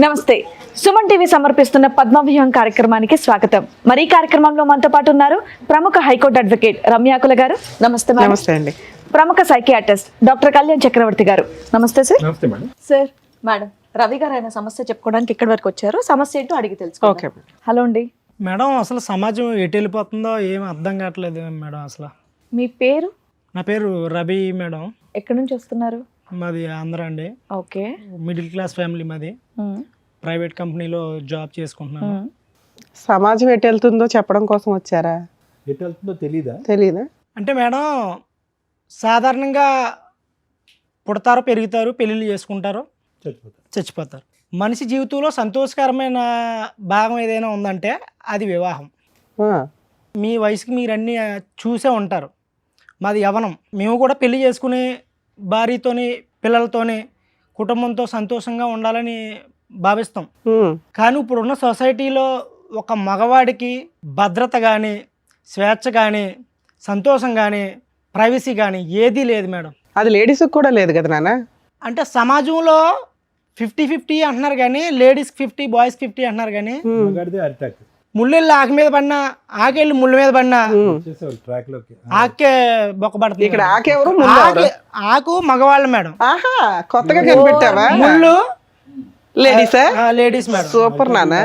నమస్తే సుమన్ టీవీ సమర్పిస్తున్న పద్మవ్యూహం కార్యక్రమానికి స్వాగతం. మరి ఈ కార్యక్రమంలో మనతో పాటు ఉన్నారు ప్రముఖ హైకోర్టు అడ్వకేట్ రమ్యాకుల గారు. నమస్తే మేడం. నమస్తే అండి. ప్రముఖ సైకియాట్రిస్ట్ డాక్టర్ కళ్యాణ్ చక్రవర్తి గారు. నమస్తే సార్. నమస్తే మేడం. సార్ మేడం రవి గారు ఆయన సమస్య చెప్పుకోవడానికి ఇక్కడి వరకు వచ్చారు. సమస్య ఏంటో అడిగి తెలుసుకో. ఓకే హలో అండి. మేడం అసలు సమాజం ఎటు వెళ్ళిపోతుందో ఏం అర్థం కావట్లేదు మేడం. అసలు మీ పేరు? నా పేరు రవి మేడం. ఎక్కడి నుంచి వస్తున్నారు? మాది ఆంధ్ర అండి. ఓకే. మిడిల్ క్లాస్ ఫ్యామిలీ మాది. ప్రైవేట్ కంపెనీలో జాబ్ చేసుకుంటున్నాను. సమాజం ఎటు వెళ్తుందో చెప్పడం కోసం వచ్చారా? ఎటు వెళ్తుందో తెలీదా? అంటే మేడం సాధారణంగా పుడతారు, పెరుగుతారు, పెళ్ళిళ్ళు చేసుకుంటారు, చచ్చిపోతారు. మనిషి జీవితంలో సంతోషకరమైన భాగం ఏదైనా ఉందంటే అది వివాహం. మీ వయసుకి మీరు అన్నీ చూసే ఉంటారు. మాది యవ్వనం. మేము కూడా పెళ్లి చేసుకుని భార్యతోని పిల్లలతోని కుటుంబంతో సంతోషంగా ఉండాలని భావిస్తాం. కానీ ఇప్పుడున్న సొసైటీలో ఒక మగవాడికి భద్రత కానీ, స్వేచ్ఛ కానీ, సంతోషం కానీ, ప్రైవసీ కానీ ఏదీ లేదు మేడం. అది లేడీస్కి కూడా లేదు కదా నాన్న. అంటే సమాజంలో 50-50 అంటున్నారు కానీ లేడీస్కి 50, బాయ్స్కి 50 అంటున్నారు కానీ అరిటాక్ ముళ్ళెళ్ళి ఆకు మీద పడినా, ఆకెళ్ళి ముళ్ళు మీద పడినా ట్రాక్ లోకి ఆకే బొక్కబడుతుంది. ఇక్కడ ఆకెవరు? ఆకు మగవాళ్ళు మేడం. ఆహా, కొత్తగా కనిపెట్టావా? ముళ్ళు లేడీసా? Ladies madam. సూపర్ నాన్న.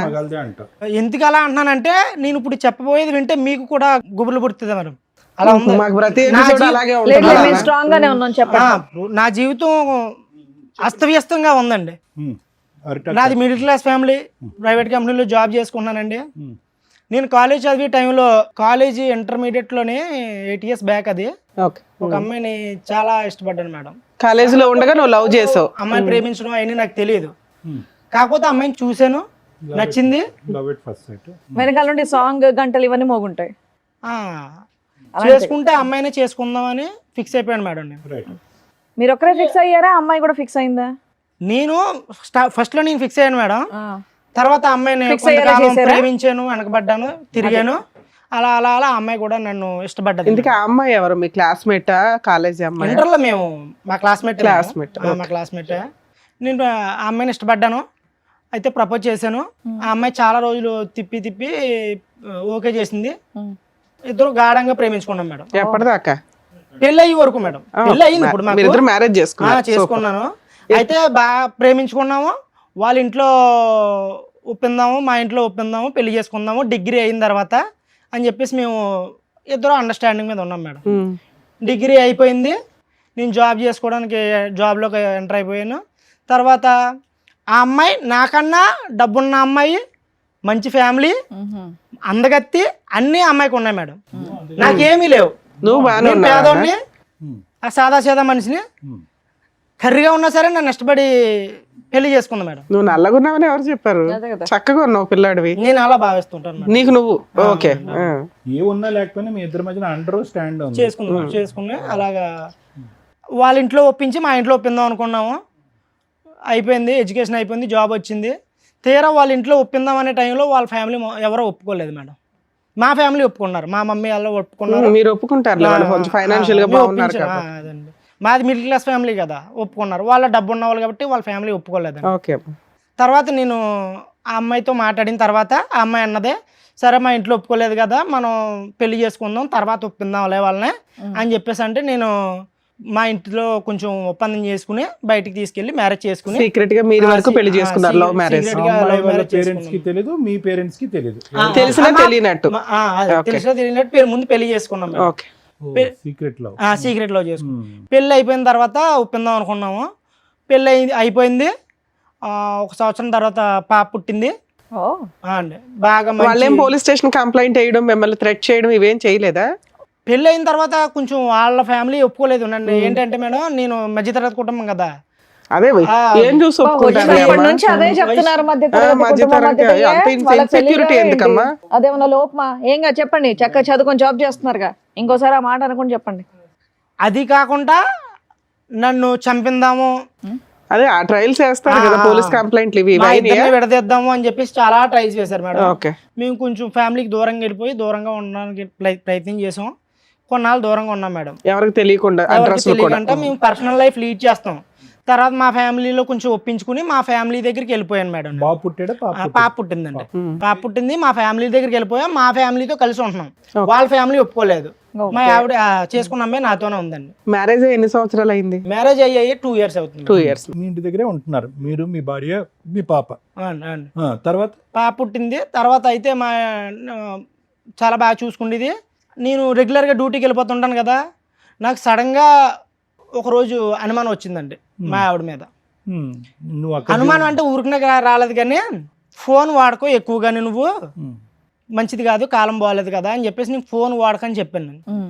మగల్దే అంట. ఎందుకు అలా అంటున్నానంటే నేను ఇప్పుడు చెప్పబోయేది వింటే మీకు కూడా గుబులు పుడుతుంది మేడం. అలా ఉంది. మాకు ప్రతి ఎపిసోడ్ అలాగే లేదు, ఉంటుంది మేము స్ట్రాంగ్ గానే ఉన్నాం. చెప్పండి. నా జీవితం అస్తవ్యస్తంగా ఉందండి. అరిటాక్ నాది మిడిల్ క్లాస్ ఫ్యామిలీ. ప్రైవేట్ కంపెనీలో జాబ్ చేసుకున్నానండి. నేను కాలేజ్ చదివే టైంలో కాలేజీ ఇంటర్మీడియట్లోనే 8 years బ్యాక్ అది ఓకే. ఒక అమ్మాయిని చాలా ఇష్టపడ్డాను మేడం. కాలేజీలో ఉండగా నువ్వు లవ్ చేసావు. అమ్మాయిని ప్రేమించడం అవన్నీ నాకు తెలియదు. కాకపోతే అమ్మాయిని చూశాను, నచ్చింది. Love at first sight. వెనకాల నుండి సాంగ్ గంటలు ఇవన్నీ మోగుంటాయి. చేసుకుంటే అమ్మాయినే చేసుకుందామని ఫిక్స్ అయిపోయాను మేడం నేను. రైట్. మీరు ఒక్కరే ఫిక్స్ అయ్యారా? అమ్మాయి కూడా ఫిక్స్ అయిందా? నేను ఫస్ట్లో నేను ఫిక్స్ అయ్యాను మేడం. తర్వాత అమ్మాయిని Fix అయ్యేలా కొంతకాలం చేశారా? ప్రేమించాను, వెనకబడ్డాను, తిరిగాను. అలా అలా అలా అమ్మాయి కూడా నన్ను ఇష్టపడ్డది. ఇందుకే ఆ అమ్మాయి ఎవరు? మీ క్లాస్మేటా? కాలేజీ అమ్మాయి? ఇంటర్లో మేము మా క్లాస్మేట్. Classmate, మా క్లాస్మేట్. నేను ఆ అమ్మాయిని ఇష్టపడ్డాను. అయితే ప్రపోజ్ చేశాను. ఆ అమ్మాయి చాలా రోజులు తిప్పి తిప్పి ఓకే చేసింది. ఇద్దరు గాఢంగా ప్రేమించుకున్నాం మేడం. ఎప్పటిదాకా? పెళ్ళి అయ్యే వరకు మేడం. పెళ్ళి అయ్యింది ఇప్పుడు మాకు. మీరిద్దరు మ్యారేజ్ చేసుకున్నారు? చేసుకున్నాను. అయితే బాగా ప్రేమించుకున్నాము. వాళ్ళ ఇంట్లో ఒప్పిందాము, మా ఇంట్లో ఒప్పిందాము, పెళ్లి చేసుకుందాము డిగ్రీ అయిన తర్వాత అని చెప్పేసి మేము ఇద్దరు అండర్స్టాండింగ్ మీద ఉన్నాం మేడం. డిగ్రీ అయిపోయింది. నేను జాబ్ చేసుకోవడానికి జాబ్లోకి ఎంటర్ అయిపోయాను. తర్వాత ఆ అమ్మాయి నాకన్నా డబ్బున్న అమ్మాయి, మంచి ఫ్యామిలీ, అందగత్తి అన్నీ అమ్మాయికి ఉన్నాయి మేడం. నాకేమీ లేవు. నువ్వు బాగానే నేను పేదోడిని, ఆ సాదా సీదా మనిషిని. కర్రీగా ఉన్నా సరే నన్ను ఇష్టపడి పెళ్లి చేసుకుంది మేడం. నువ్వు నల్లగున్నావని ఎవరు చెప్పారు? చక్కగా ఉన్నావు పిల్లాడివి. నేను అలా భావిస్తుంటాను మేడం. నీకు నువ్వు ఓకే. ఏ ఉన్నా లేకపోయినా మీ ఇద్దరి మధ్యన అండర్ స్టాండ్ ఉంది. చేసుకుని అలాగా వాళ్ళ ఇంట్లో ఒప్పించి మా ఇంట్లో ఒప్పిందాం అనుకున్నాము. అయిపోయింది, ఎడ్యుకేషన్ అయిపోయింది, జాబ్ వచ్చింది. తీరా వాళ్ళ ఇంట్లో ఒప్పిందాం అనే టైంలో వాళ్ళ ఫ్యామిలీ ఎవరో ఒప్పుకోలేదు మేడం. మా ఫ్యామిలీ ఒప్పుకున్నారు, మా మమ్మీ వాళ్ళు ఒప్పుకున్నారు. మీరు ఒప్పుకుంటారు కొంచెం ఫైనాన్షియల్ గా బాగున్నారు కదా. అదండి, మాది మిడిల్ క్లాస్ ఫ్యామిలీ కదా, ఒప్పుకున్నారు. వాళ్ళ డబ్బు ఉన్న వాళ్ళు కాబట్టి వాళ్ళ ఫ్యామిలీ ఒప్పుకోలేదు. ఓకే. తర్వాత నేను ఆ అమ్మాయితో మాట్లాడిన తర్వాత ఆ అమ్మాయి అన్నదే, సరే మా ఇంట్లో ఒప్పుకోలేదు కదా, మనం పెళ్లి చేసుకుందాం, తర్వాత ఒప్పిందాంలే వాళ్ళని అని చెప్పేసి అంటే నేను మా ఇంట్లో కొంచెం ఒప్పందం చేసుకుని బయటికి తీసుకెళ్లి మ్యారేజ్ చేసుకుని సీక్రెట్ గా మీరు వరకు పెళ్లి చేసుకున్నారు. Love marriage. పేరెంట్స్ కి తెలియదు, మీ పేరెంట్స్ కి తెలియదు. తెలిసినా తెలియనట్టు. తెలిసినా తెలియనట్టు ముందు పెళ్లి చేసుకున్నాం. ఓకే. Secret love. సీక్రెట్ లో చేసుకున్నాం. పెళ్లి అయిపోయిన తర్వాత ఒప్పిందాం అనుకున్నాము. పెళ్లి అయిపోయింది. 1 సంవత్సరం తర్వాత పాప పుట్టింది. అండి బాగా వాళ్ళేం పోలీస్ స్టేషన్ కంప్లైంట్ చేయడం, మిమ్మల్ని థ్రెట్ చేయడం ఇవేం చేయలేదా? పెళ్ళి అయిన తర్వాత కొంచెం వాళ్ళ ఫ్యామిలీ ఒప్పుకోలేదు నన్ను. ఏంటంటే మేడం నేను మధ్యతరగతి కుటుంబం కదా. అదే ఏం చూసి ఒప్పుకుంటారు? నుంచి అదే చెప్తున్నారు. ఇన్సెక్యూరిటీ ఎందుకమ్మా? అదేమన్నా లోపమా? ఏంగా చెప్పండి. చక్కగా చదువుకొని జాబ్ చేస్తున్నారుగా, ఇంకోసారి ఆ మాట అనుకుని చెప్పండి. అది కాకుండా నన్ను చంపిందాము, అదే ఆ ట్రయల్స్ చేస్తారు కదా పోలీస్ కంప్లైంట్లు ఇవి విడదీద్దాము అని చెప్పేసి చాలా ట్రైల్స్ చేశారు మేడం. ఓకే. మేము కొంచెం ఫ్యామిలీకి దూరంగా వెళ్ళిపోయి దూరంగా ఉండడానికి ప్రయత్నం చేసాం. కొన్నాళ్ళు దూరంగా ఉన్నాం మేడం. ఎవరికి తెలియకుండా మేము పర్సనల్ లైఫ్ లీడ్ చేస్తాం. తర్వాత మా ఫ్యామిలీలో కొంచెం ఒప్పించుకుని మా ఫ్యామిలీ దగ్గరికి వెళ్ళిపోయాను మేడం నేను. బాబు పుట్టాడా పాప పుట్టిందండి. పాప పుట్టింది, మా ఫ్యామిలీ దగ్గరికి వెళ్ళిపోయాం. మా ఫ్యామిలీతో కలిసి ఉంటున్నాం. వాళ్ళ ఫ్యామిలీ ఒప్పుకోలేదు. మా ఆవిడ చేసుకున్న అమ్మాయి నాతోనే ఉందండి. మ్యారేజ్ ఎన్ని సంవత్సరాలు అయింది? మ్యారేజ్ అయ్యాయి 2 years అవుతుంది. 2 years. మీ ఇంటి దగ్గరే ఉంటున్నారు మీరు, మీ భార్య, మీ పాప. తర్వాత పాప పుట్టింది. తర్వాత అయితే మా చాలా బాగా చూసుకుండేది. నేను రెగ్యులర్గా డ్యూటీకి వెళ్ళిపోతుంటాను కదా, నాకు సడన్గా ఒకరోజు అనుమానం వచ్చిందండి మా ఆవిడ మీద. నువ్వు అక్కడ అనుమానం అంటే ఊరికనే రాలేదు, కానీ ఫోన్ వాడుకో ఎక్కువగానే నువ్వు, మంచిది కాదు, కాలం బాగాలేదు కదా అని చెప్పేసి నేను ఫోన్ వాడకని చెప్పాను నేను.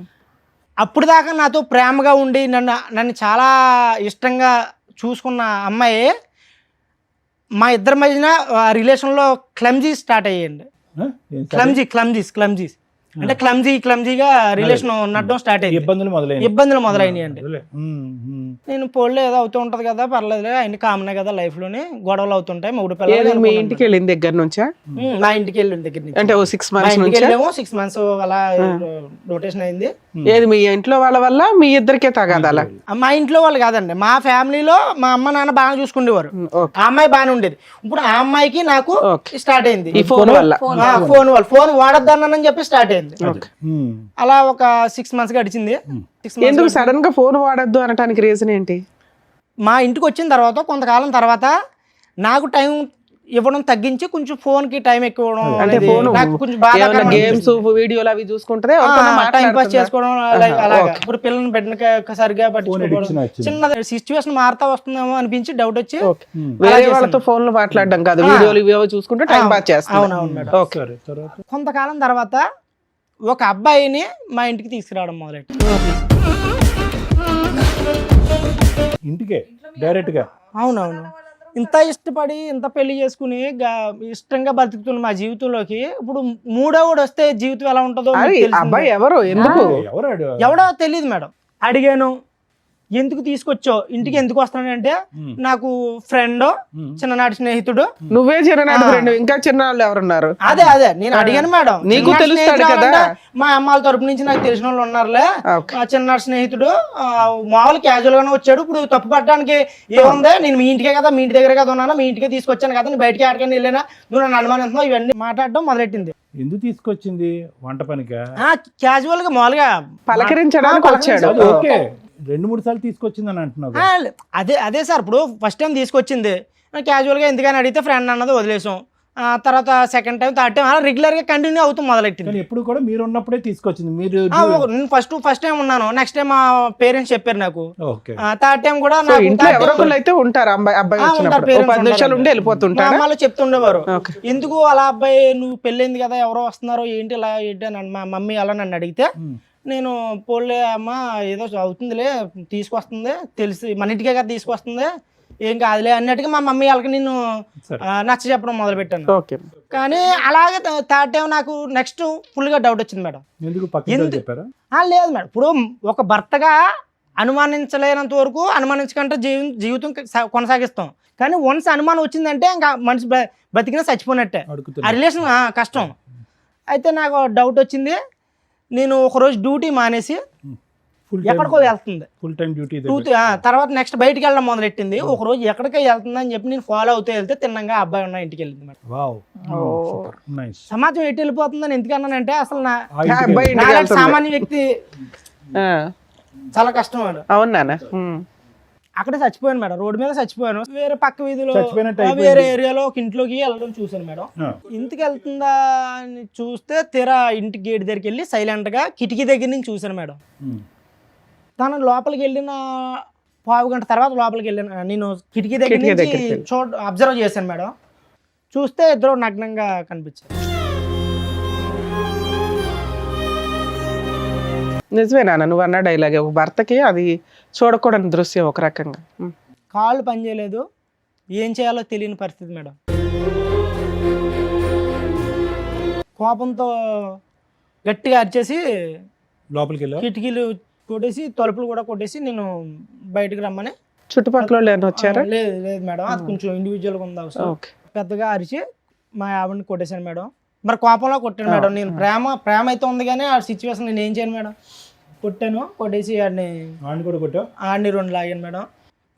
అప్పుడు దాకా నాతో ప్రేమగా ఉండి నన్ను చాలా ఇష్టంగా చూసుకున్న అమ్మాయి మా ఇద్దరి మధ్యన రిలేషన్లో క్లమ్జీ స్టార్ట్ అయ్యాయండి. క్లమ్జీస్ అంటే క్లమ్జీగా రిలేషన్ నడడం స్టార్ట్ అయ్యింది. ఇబ్బందులు మొదలైనవి అండి. నేను పోలే ఏదో అవుతూ ఉంటది కదా, పర్లేదు, అన్ని కామనే కదా లైఫ్ లోని, గొడవలు అవుతుంటాయి. 3 పిల్లలు. మీ ఇంటికి వెళ్ళిన దగ్గర నుంచా? మా ఇంటికి వెళ్ళిన దగ్గర నుంచి అంటే 6 months నుంచి వెళ్ళాము. 6 months అలా రొటేషన్ అయింది. ఏది మీ ఇంట్లో వాళ్ళ వల్ల మీ ఇద్దరికే తగాదాలా? మా ఇంట్లో వాళ్ళు కాదండి, మా ఫ్యామిలీలో మా అమ్మ నాన్న బాగా చూసుకునేవారు. ఆ అమ్మాయి బాగానే ఉండేది. ఇప్పుడు ఆ అమ్మాయికి నాకు స్టార్ట్ అయింది ఈ ఫోన్ వల్ల. ఫోన్ వాడొద్దన్నానని చెప్పి స్టార్ట్ అయింది. అలా ఒక 6 months గడిచింది. ఎందుకు సడన్ గా ఫోన్ వాడద్దు అనడానికి రీజన్ ఏంటి? మా ఇంటికి వచ్చిన తర్వాత కొంతకాలం తర్వాత నాకు టైం ఇవ్వడం తగ్గించి కొంచెం ఫోన్ కి టైం ఎక్కువ ఇవ్వడం, అంటే ఫోన్ కొంచెం బాగా గేమ్స్ వీడియోలు అవి చూసుకుంటే టైం పాస్ చేసుకోవడం అలాగా. ఇప్పుడు పిల్లల్ని పెట్టిన సరిగా పట్టించుకోవడం, చిన్న సిచ్యువేషన్ మారుతా వస్తుందేమో అనిపించి డౌట్ వచ్చి వేరే వాళ్ళతో ఫోన్ లో మాట్లాడడం కాదు, వీడియోలు ఇవి చూసుకుంటే టైం పాస్ చేస్తాం. అవునవును మేడం. కొంతకాలం తర్వాత ఒక అబ్బాయిని మా ఇంటికి తీసుకురావడం మొదలెట్టి, ఇంటికే డైరెక్ట్ గా. అవునవును. ఇంత ఇష్టపడి ఇంత పెళ్లి చేసుకుని ఇష్టంగా బతుకుతున్న మా జీవితంలోకి ఇప్పుడు 3వ వస్తే జీవితం ఎలా ఉంటుందో అబ్బాయి ఎవరు, ఎందుకు, ఎవడో తెలియదు మేడం. అడిగాను, ఎందుకు తీసుకొచ్చావు ఇంటికి, ఎందుకు వస్తానంటే నాకు ఫ్రెండ్, చిన్ననాటి స్నేహితుడు. నువ్వే చిన్ననాటి ఫ్రెండ్, ఇంకా చిన్నవాళ్ళు ఎవరున్నారు? అదే నేను అడిగాను మేడం. నీకు తెలుస్తాడు కదా, మా అమ్మాల తరపు నుంచి నాకు తెలిసిన వాళ్ళు ఉన్నారులే, చిన్ననాటి స్నేహితుడు, మామూలు క్యాజువల్ గానే వచ్చాడు. ఇప్పుడు తప్పు పట్టడానికి ఏముంది, నేను మీ ఇంటికే కదా, మీ ఇంటి దగ్గర కదా ఉన్నాను, మీ ఇంటికే తీసుకొచ్చాను కదా, నేను బయటకి ఆడకని వెళ్ళినా, నువ్వు నన్ను అనుమానిస్తున్నావు, ఇవన్నీ మాట్లాడడం మొదలెట్టింది. ఎందుకు తీసుకొచ్చింది? వంట పనిగా? క్యాజువల్ గా మామూలుగా పలకరించడానికి వచ్చాడు. ఓకే, 2-3 సార్లు తీసుకొచ్చిందని అంటున్నావు. అదే సార్, ఇప్పుడు ఫస్ట్ టైం తీసుకొచ్చింది క్యాజువల్గా ఎందుకని అడిగితే ఫ్రెండ్ అన్నది వదిలేసాం. తర్వాత సెకండ్ టైం, థర్డ్ టైం అలా రెగ్యులర్గా కంటిన్యూ అవుతూ మొదలెట్టింది. ఎప్పుడు కూడా మీరు ఉన్నప్పుడే తీసుకొచ్చింది? మీరు నేను ఫస్ట్ టైం ఉన్నాను, నెక్స్ట్ టైం మా పేరెంట్స్ చెప్పారు నాకు, థర్డ్ టైం కూడా అయితే ఉంటారు. అమ్మాయిలు చెప్తుండేవారు, ఎందుకు అలా అబ్బాయి నువ్వు పెళ్ళైంది కదా, ఎవరో వస్తున్నారో ఏంటి ఇలా ఏంటి అని మా మమ్మీ అలా నన్ను అడిగితే, నేను పోలే అమ్మ ఏదో అవుతుందిలే, తీసుకొస్తుంది, తెలిసి మన ఇంటికే కదా తీసుకొస్తుంది, ఏం కాదులే అన్నట్టుగా మా మమ్మీ వాళ్ళకి నేను నచ్చ చెప్పడం మొదలు పెట్టాను. కానీ అలాగే థర్డ్ టైం నాకు నెక్స్ట్ ఫుల్ గా డౌట్ వచ్చింది మేడం. లేదు మేడం, ఇప్పుడు ఒక భర్తగా అనుమానించలేనంత వరకు అనుమానించకంటే జీవితం కొనసాగిస్తాం. కానీ వన్స్ అనుమానం వచ్చిందంటే ఇంకా మనిషి బతికినా చచ్చిపోయినట్టే, ఆ రిలేషన్ కష్టం. అయితే నాకు డౌట్ వచ్చింది. నేను ఒకరోజు డ్యూటీ మానేసి ఎక్కడికో వెళ్తుంది, ఫుల్ టైం డ్యూటీ. తర్వాత నెక్స్ట్ బయటికి వెళ్ళడం మొదలెట్టింది. ఒక రోజు ఎక్కడికో వెళ్తుంది అని చెప్పి నేను ఫాలో అవుతూ వెళ్తే తిన్నంగా అబ్బాయి ఉన్న ఇంటికి వెళ్ళింది మేడం. సమాజం ఎటు వెళ్ళిపోతుందని ఎందుకన్నానంటే, అసలు సామాన్య వ్యక్తి చాలా కష్టం మేడం. అవునా? అక్కడే చచ్చిపోయాను మేడం, రోడ్డు మీద చచ్చిపోయాను. వేరే పక్క వీధిలో వేరే ఏరియాలో ఒక ఇంట్లోకి వెళ్ళడం చూసాను మేడం. ఇంటికి వెళ్తుందా అని చూస్తే తీరా ఇంటి గేట్ దగ్గరికి వెళ్ళి సైలెంట్ గా కిటికీ దగ్గర నుంచి చూసాను మేడం. తను లోపలికి వెళ్ళిన 1/2 గంట తర్వాత లోపలికి వెళ్ళిన నేను కిటికీ దగ్గర నుంచి అబ్జర్వ్ చేశాను మేడం. చూస్తే ఇద్దరు నగ్నంగా కనిపించారు. నిజమేనా నువ్వు అన్న డైలాగ్? ఒక భర్తకి అది చూడకూడని దృశ్యం ఒక రకంగా. కాళ్ళు పనిచేయలేదు, ఏం చేయాలో తెలియని పరిస్థితి మేడం. కోపంతో గట్టిగా అరిచేసి లోపలికి వెళ్ళి కిటికీలు కొట్టేసి తలుపులు కూడా కొట్టేసి నేను బయటకు రమ్మని. చుట్టుపక్కల వచ్చారా? లేదు మేడం, అది కొంచెం ఇండివిజువల్గా ఉంది అవసరం. పెద్దగా అరిచి మా ఆవిడని కొట్టేశాను మేడం. మరి కోపంలో కొట్టాను మేడం. నేను ప్రేమ అయితే ఉంది కానీ ఆ సిచ్యువేషన్ నేను ఏం చేయను మేడం. కొట్టాను, కొట్టేసి ఆడిని 2 లాగాను మేడం.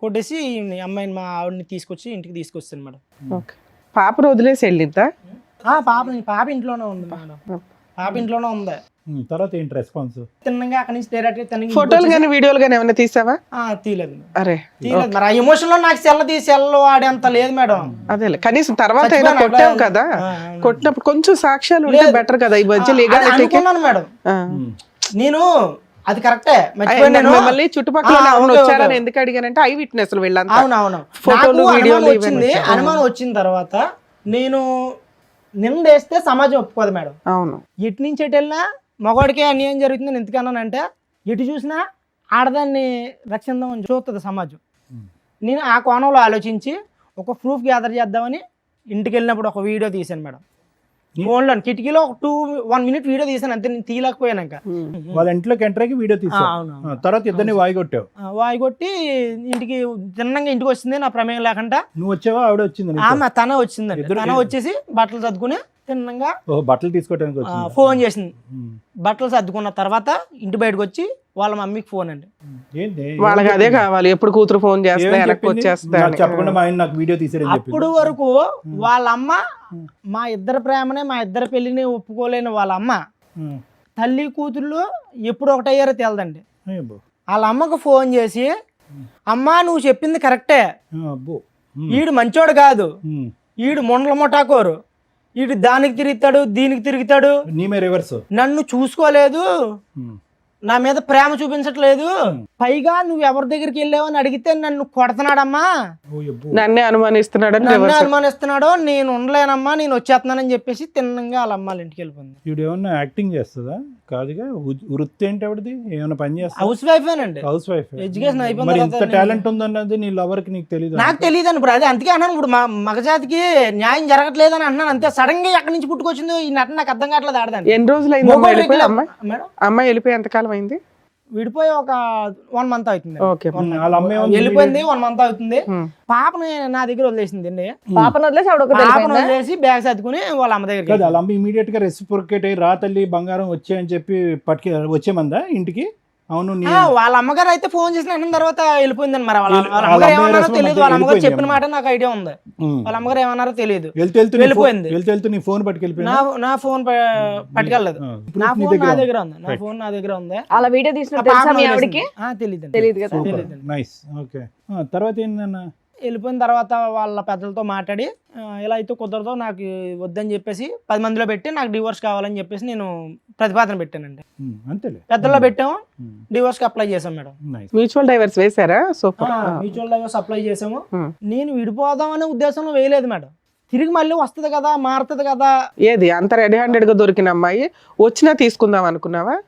కొట్టేసి ఈ అమ్మాయిని మా ఆవిడని తీసుకొచ్చి ఇంటికి తీసుకొస్తాను మేడం. ఓకే. పాపను వదిలేసి వెళ్ళిద్దా? పాప ఇంట్లోనే ఉంది మేడం. పాప ఇంట్లోనే ఉంది. తర్వాత ఏంటి రెస్పాన్స్? తిన్నగా అక్కడి నుంచి డైరెక్ట్ ఫోటోలు కానీ వీడియోలు కానీ ఏమైనా తీసావా? తీయలేదు. అరే తీయలేదు మరి. ఆ ఎమోషన్ లో నాకు సెల్ వాడేంత లేదు మేడం. అదే కనీసం తర్వాత అయినా కొట్టావు కదా, కొట్టినప్పుడు కొంచెం సాక్ష్యాలు ఉంటే బెటర్ కదా. ఈ మధ్య అనుకున్నాను మేడం నేను. అది కరెక్టే, మళ్ళీ చుట్టుపక్కల వచ్చారని ఎందుకు అడిగానంటే ఐ విట్నెస్ వీళ్ళంతా. అవునవును. ఫోటోలు వీడియోలు అనుమానం వచ్చిన తర్వాత నేను నిందేస్తే సమాజం ఒప్పుకోదు మేడం. అవును. ఎటు నుంచి ఎటు వెళ్ళినా మగవాడికే అన్యాయం జరుగుతుందని ఎందుకన్నానంటే ఎటు చూసినా ఆడదాన్ని రక్షిద్దామని చూస్తుంది సమాజం. నేను ఆ కోణంలో ఆలోచించి ఒక ప్రూఫ్ గ్యాదర్ చేద్దామని ఇంటికి వెళ్ళినప్పుడు ఒక వీడియో తీశాను మేడం. ఫోన్లో కిటికీలో ఒక 1 minute వీడియో తీసాను అంతే. నేను తీయలేకపోయాక వాళ్ళ ఇంట్లోకి ఎంటర్ అయ్యి వీడియో తీసాను. తర్వాత ఇద్దరిని వాయిగొట్టావు. వాయిగొట్టి ఇంటికి తిన్నంగా ఇంటికి వచ్చింది నా ప్రమేయం లేకుండా. నువ్వు వచ్చావా ఆవిడ వచ్చింది? ఆమె తనే వచ్చిందండి. తన వచ్చేసి బట్టలు సర్దుకుని తిన్నంగా బట్టలు తీసుకోవడానికి ఫోన్ చేసింది. బట్టలు సర్దుకున్న తర్వాత ఇంటి బయటకు వచ్చి వాళ్ళ మమ్మీకి ఫోన్ అండి. వాళ్ళకి అదే కావాలి, ఎప్పుడు కూతురు ఫోన్ చేస్తా చెప్పకుండా మా ఆయన నాకు వీడియో తీసాడు. అప్పుడు వరకు వాళ్ళ అమ్మ మా ఇద్దరు ప్రేమనే మా ఇద్దరు పెళ్లిని ఒప్పుకోలేని వాళ్ళ అమ్మ తల్లి కూతుళ్ళు ఎప్పుడు ఒకటయ్యారో తెలదండి. వాళ్ళ అమ్మకు ఫోన్ చేసి అమ్మా నువ్వు చెప్పింది కరెక్టే, ఈడు మంచోడు కాదు, ఈడు మొండల మొటాకోరు, ఈడు దానికి తిరుగుతాడు దీనికి తిరుగుతాడు, నన్ను చూసుకోలేదు, నా మీద ప్రేమ చూపించట్లేదు, పైగా నువ్వు ఎవరి దగ్గరికి వెళ్ళావని అడిగితే నన్ను కొడుతున్నాడమ్మా, నన్నే అనుమానిస్తున్నాడు, నేను ఉండలేనమ్మా, నేను వచ్చేస్తున్నానని చెప్పేసి తిన్నంగా వాళ్ళ అమ్మాళ్ళ ఇంటికి వెళ్ళిపోయింది. ఇప్పుడు ఏమన్నా యాక్టింగ్ చేస్తుందా? కాదుగా, వృత్తి ఏంటి ఆవిడది? ఏమైనా పని చేస్తా? హౌస్ వైఫేనండి. House wife. ఎడ్యుకేషన్ అయిపోయింది. ఇంత టాలెంట్ ఉందన్నది నీ లవర్ కి నీకు తెలియదు? నాకు తెలియదండి. ఇప్పుడు అదే అందుకే అన్నాను, ఇప్పుడు మగజాతికి న్యాయం జరగట్లేదు అని అంటున్నాను అంతే. సడన్ గా ఎక్కడి నుంచి పుట్టుకొచ్చిందో ఈ నటన నాకు అర్థం కావట్లేదు. ఆడదాన్ని ఎన్ని రోజులు అయింది అమ్మాయి వెళ్ళిపోయి? ఎంతకాలం అయింది? విడిపోయి ఒక 1 month అవుతుంది. వెళ్ళిపోయింది 1 month అవుతుంది. పాపని నా దగ్గర వదిలేసింది అండి. పాపను వదిలేసి బ్యాగ్ సర్దుకుని వాళ్ళ అమ్మ దగ్గర. వాళ్ళ అమ్మ ఇమీడియట్ గా రెసిప్రొకేట్ అయ్యి రా తల్లి బంగారం వచ్చాయని చెప్పి వచ్చేమందా ఇంటికి? అవును. వాళ్ళ అమ్మగారు అయితే ఫోన్ చేసిన తర్వాత వెళ్ళిపోయిందని. మరి వాళ్ళ అమ్మగారు ఏమన్నారో తెలియదు. వాళ్ళ అమ్మగారు చెప్పిన మాట నాకు ఐడియా ఉంది. వాళ్ళ అమ్మగారు ఏమన్నారో తెలియదు. వెళ్ళిపోయింది. నీ ఫోన్ పట్టుకెళ్ళిపోయింది. నా ఫోన్ పట్టుకెళ్ళలేదు. నా ఫోన్ నా దగ్గర ఉంది. నా ఫోన్ నా దగ్గర ఉంది. అలా వీడియో తీసిన తెలియదు కదా. నైస్. ఓకే. తర్వాత ఏంటన్నా? వెళ్ళిపోయిన తర్వాత వాళ్ళ పెద్దలతో మాట్లాడి ఇలా అయితే కుదరదో, నాకు వద్దని చెప్పేసి 10 మందిలో పెట్టి నాకు డివోర్స్ కావాలని చెప్పేసి నేను ప్రతిపాదన పెట్టానండి. పెద్దల్లో పెట్టాము, డివోర్స్ కి అప్లై చేసాం మేడం. మ్యూచువల్ డైవర్స్ వేసారా? మ్యూచువల్ డైవర్స్ అప్లై చేసాము. నేను విడిపోదాం అనే ఉద్దేశంలో వేయలేదు మేడం. తిరిగి మళ్ళీ వస్తుంది కదా, మారుతుంది కదా. ఏది అంత రెడీ హ్యాండెడ్ గా దొరికిన అమ్మాయి వచ్చినా తీసుకుందాం అనుకున్నావా?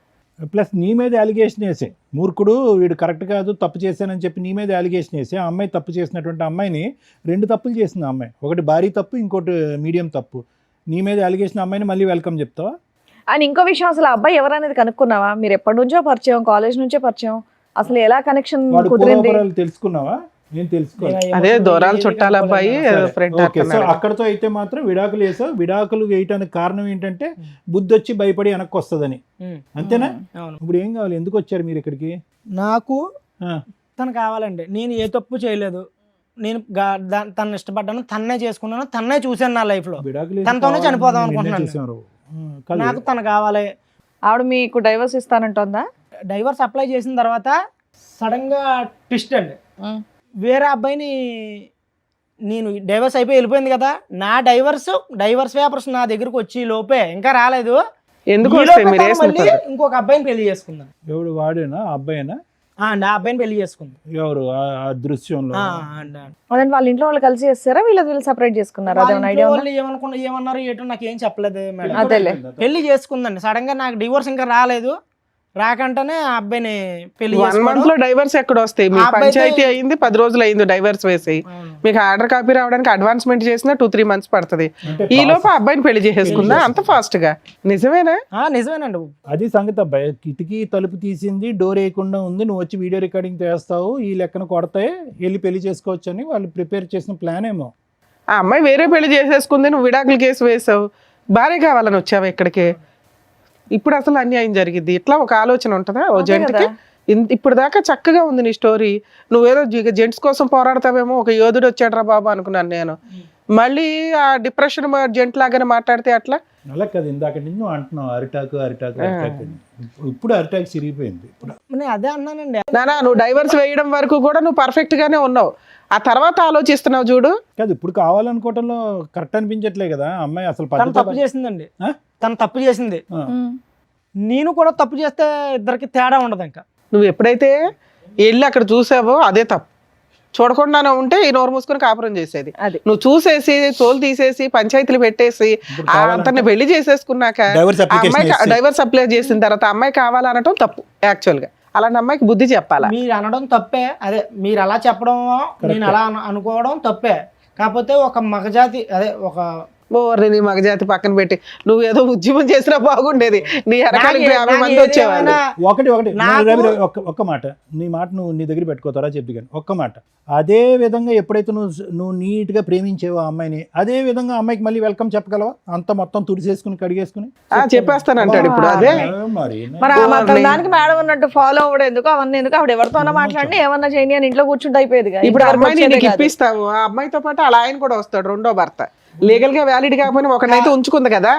ప్లస్ నీ మీద అలిగేషన్ వేసే మూర్ఖుడు వీడు కరెక్ట్ కాదు, తప్పు చేశానని చెప్పి నీ మీద అలిగేషన్ వేసి ఆ అమ్మాయి తప్పు చేసినటువంటి అమ్మాయిని 2 తప్పులు చేసింది. ఆ అమ్మాయి ఒకటి భారీ తప్పు, ఇంకోటి మీడియం తప్పు. నీ మీద అలిగేషన్ అమ్మాయిని మళ్ళీ వెల్కమ్ చెప్తావా? అండ్ ఇంకో విషయం, అసలు అబ్బాయి ఎవరనేది కనుక్కున్నావా? మీరు ఎప్పటి నుంచో పరిచయం, కాలేజ్ నుంచే పరిచయం, అసలు ఎలా కనెక్షన్ కుదిరింది తెలుసుకున్నావా? నేను తెలుసుకోవాలి. అదే దూరాలు చుట్టాల అబ్బాయి ఫ్రెండ్. అక్కడతో అయితే మాత్రం విడాకులు వేసావు. విడాకులు వేయటానికి కారణం ఏంటంటే బుద్ధి వచ్చి భయపడి వెనక్కి వస్తుందని, అంతేనా? ఇప్పుడు ఏం కావాలి? ఎందుకు వచ్చారు మీరు ఇక్కడికి? నాకు తను కావాలండి. నేను ఏ తప్పు చేయలేదు. నేను తను ఇష్టపడ్డాను, తన్నే చేసుకున్నాను, తన్నే చూశాను నా లైఫ్ లో. తనతోనే చనిపోదాం అనుకుంటున్నాను. నాకు తను కావాలి. ఆవిడ మీకు డైవర్స్ ఇస్తానంటుందా? డైవర్స్ అప్లై చేసిన తర్వాత సడన్ గా ట్విస్ట్ అండి. వేరే అబ్బాయిని, నేను డైవర్స్ అయిపోయి వెళ్ళిపోయింది కదా, నా డైవర్స్ పేపర్స్ నా దగ్గరకు వచ్చి లోపే ఇంకా రాలేదు. ఎందుకు ఇంకొక అబ్బాయిని పెళ్లి చేసుకుందాం. ఎవడు? వాడేనా? అబ్బాయినా? నా అబ్బాయిని పెళ్లి చేసుకుందాం. ఎవరు ఆ దృశ్యంలో? వాళ్ళ ఇంట్లో వాళ్ళు కలిసి చేస్తారా, వీళ్ళు సెపరేట్ చేసుకున్నారా? ఏమన్నారు ఏటో నాకేం చెప్పలేదు మేడం. పెళ్లి చేసుకుందండి. సడన్ గా నాకు డివోర్స్ ఇంకా రాలేదు. రాకంటేనే ఆ అబ్బాయిని పెళ్లి 1 month లో డైవర్స్ ఎక్కడ వస్తాయి? మీ పంచాయతీ అయింది 10 రోజులు అయింది డైవర్స్ వేసి. మీకు ఆర్డర్ కాపీ రావడానికి అడ్వాన్స్మెంట్ చేసినా 2-3 months పడుతుంది. ఈ లోపు అబ్బాయిని పెళ్లి చేసేసుకుందా అంత ఫాస్ట్ గా? నిజమేనా? నిజమేనండి. అది సంగతి. అబ్బాయి కిటికీ తలుపు తీసింది, డోర్ వేయకుండా ఉంది, నువ్వు వచ్చి వీడియో రికార్డింగ్ చేస్తావు, ఈ లెక్కన కొడతాయి, వెళ్ళి పెళ్లి చేసుకోవచ్చు అని వాళ్ళు ప్రిపేర్ చేసిన ప్లాన్ ఏమో. ఆ అమ్మాయి వేరే పెళ్లి చేసేసుకుంది, నువ్వు విడాకుల కేసు వేసావు, భార్య కావాలని వచ్చావు ఇక్కడికి. ఇప్పుడు అసలు అన్యాయం జరిగింది. ఇట్లా ఒక ఆలోచన ఉంటుందా ఓ జంటకి? ఇప్పుడు దాకా చక్కగా ఉంది నీ స్టోరీ. నువ్వేదో జెంట్స్ కోసం పోరాడతావేమో, ఒక యోధుడు వచ్చాడు రా బాబు అనుకున్నాను నేను. మళ్ళీ ఆ డిప్రెషన్ జెంట్ లాగానే మాట్లాడితే అట్లా. అలా కదా ఇందాక నుంచి నువ్వు అంటున్నావు అరిటాకు అరిటాకు అరిటాకు అని. ఇప్పుడు అరిటాకు సిరిగిపోయింది. ఇప్పుడు నేను అదే అన్నానండి. నానా నువ్వు డైవర్స్ వేయడం వరకు కూడా నువ్వు పర్ఫెక్ట్ గానే ఉన్నావు, ఆ తర్వాత ఆలోచిస్తున్నావు చూడు. కాదు ఇప్పుడు కావాలనుకోవటంలో కరెక్ట్ అనిపించట్లే కదా అమ్మాయి అసలు తను తప్పు చేసిందండి. ఆ? తను తప్పు చేసింది, ఆ. నేను కూడా తప్పు చేస్తే ఇద్దరికి తేడా ఉండదు. ఇంకా నువ్వు ఎప్పుడైతే వెళ్ళి అక్కడ చూసావో అదే తప్పు. చూడకుండానే ఉంటే ఈ నోరు మూసుకొని కాపురం చేసేది. అది. నువ్వు చూసేసి తోలు తీసేసి పంచాయతీలు పెట్టేసి ఇప్పుడు ఆ కావాలంటే అంతని పెళ్లి చేసేసుకున్నాక డైవర్స్ ఆ అప్లికేషన్ అమ్మాయి వేసి. డైవర్స్ అప్లై చేసిన తర్వాత అమ్మాయి కావాలనటం తప్పు. యాక్చువల్ గా అలాంటి అమ్మాయికి బుద్ధి చెప్పాలా. మీరు అనడం తప్పే, అదే మీరు అలా చెప్పడం నేను అలా అనుకోవడం తప్పే. కాకపోతే ఒక మగజాతి అదే ఒక ఓర్ని నీ మగజాతి పక్కన పెట్టి నువ్వు ఏదో ఉద్యమం చేసినా బాగుండేది. నీ ఎరకాలకి 50 మంది వచ్చేవాళ్ళు. ఒకటి నాకు- రవి, ఒక్క మాట నీ మాట నువ్వు నీ దగ్గర పెట్టుకోతారా చెప్పి కానీ ఒక్క మాట. అదే విధంగా ఎప్పుడైతే నువ్వు నీట్ గా ప్రేమించేవో ఆ అమ్మాయిని, అదే విధంగా అమ్మాయికి మళ్ళీ వెల్కమ్ చెప్పగలవా? అంత మొత్తం తుడిసేసుకుని కడిగేసుకుని చెప్పేస్తానంటాడు ఇప్పుడు. అదే మరి మరి ఆ మాత్రం దానికి మేడం ఉన్నట్టు ఫాలో అవ్వడం ఎందుకు, అవన్నీ ఎందుకు? ఆవిడ ఎవరితోనో మాట్లాడి ఏమన్నా చేయని అని ఇంట్లో కూర్చుంటే అయిపోయేది. ఇప్పుడు అమ్మాయిని నీకు ఇప్పిస్తావు, ఆ అమ్మాయితో పాటు అలా ఆయన కూడా వస్తాడు, రెండో భర్త. లీగల్ గా వ్యాలిడ్ కాకపోయినా ఒకనైతే ఉంచుకుంది కదా,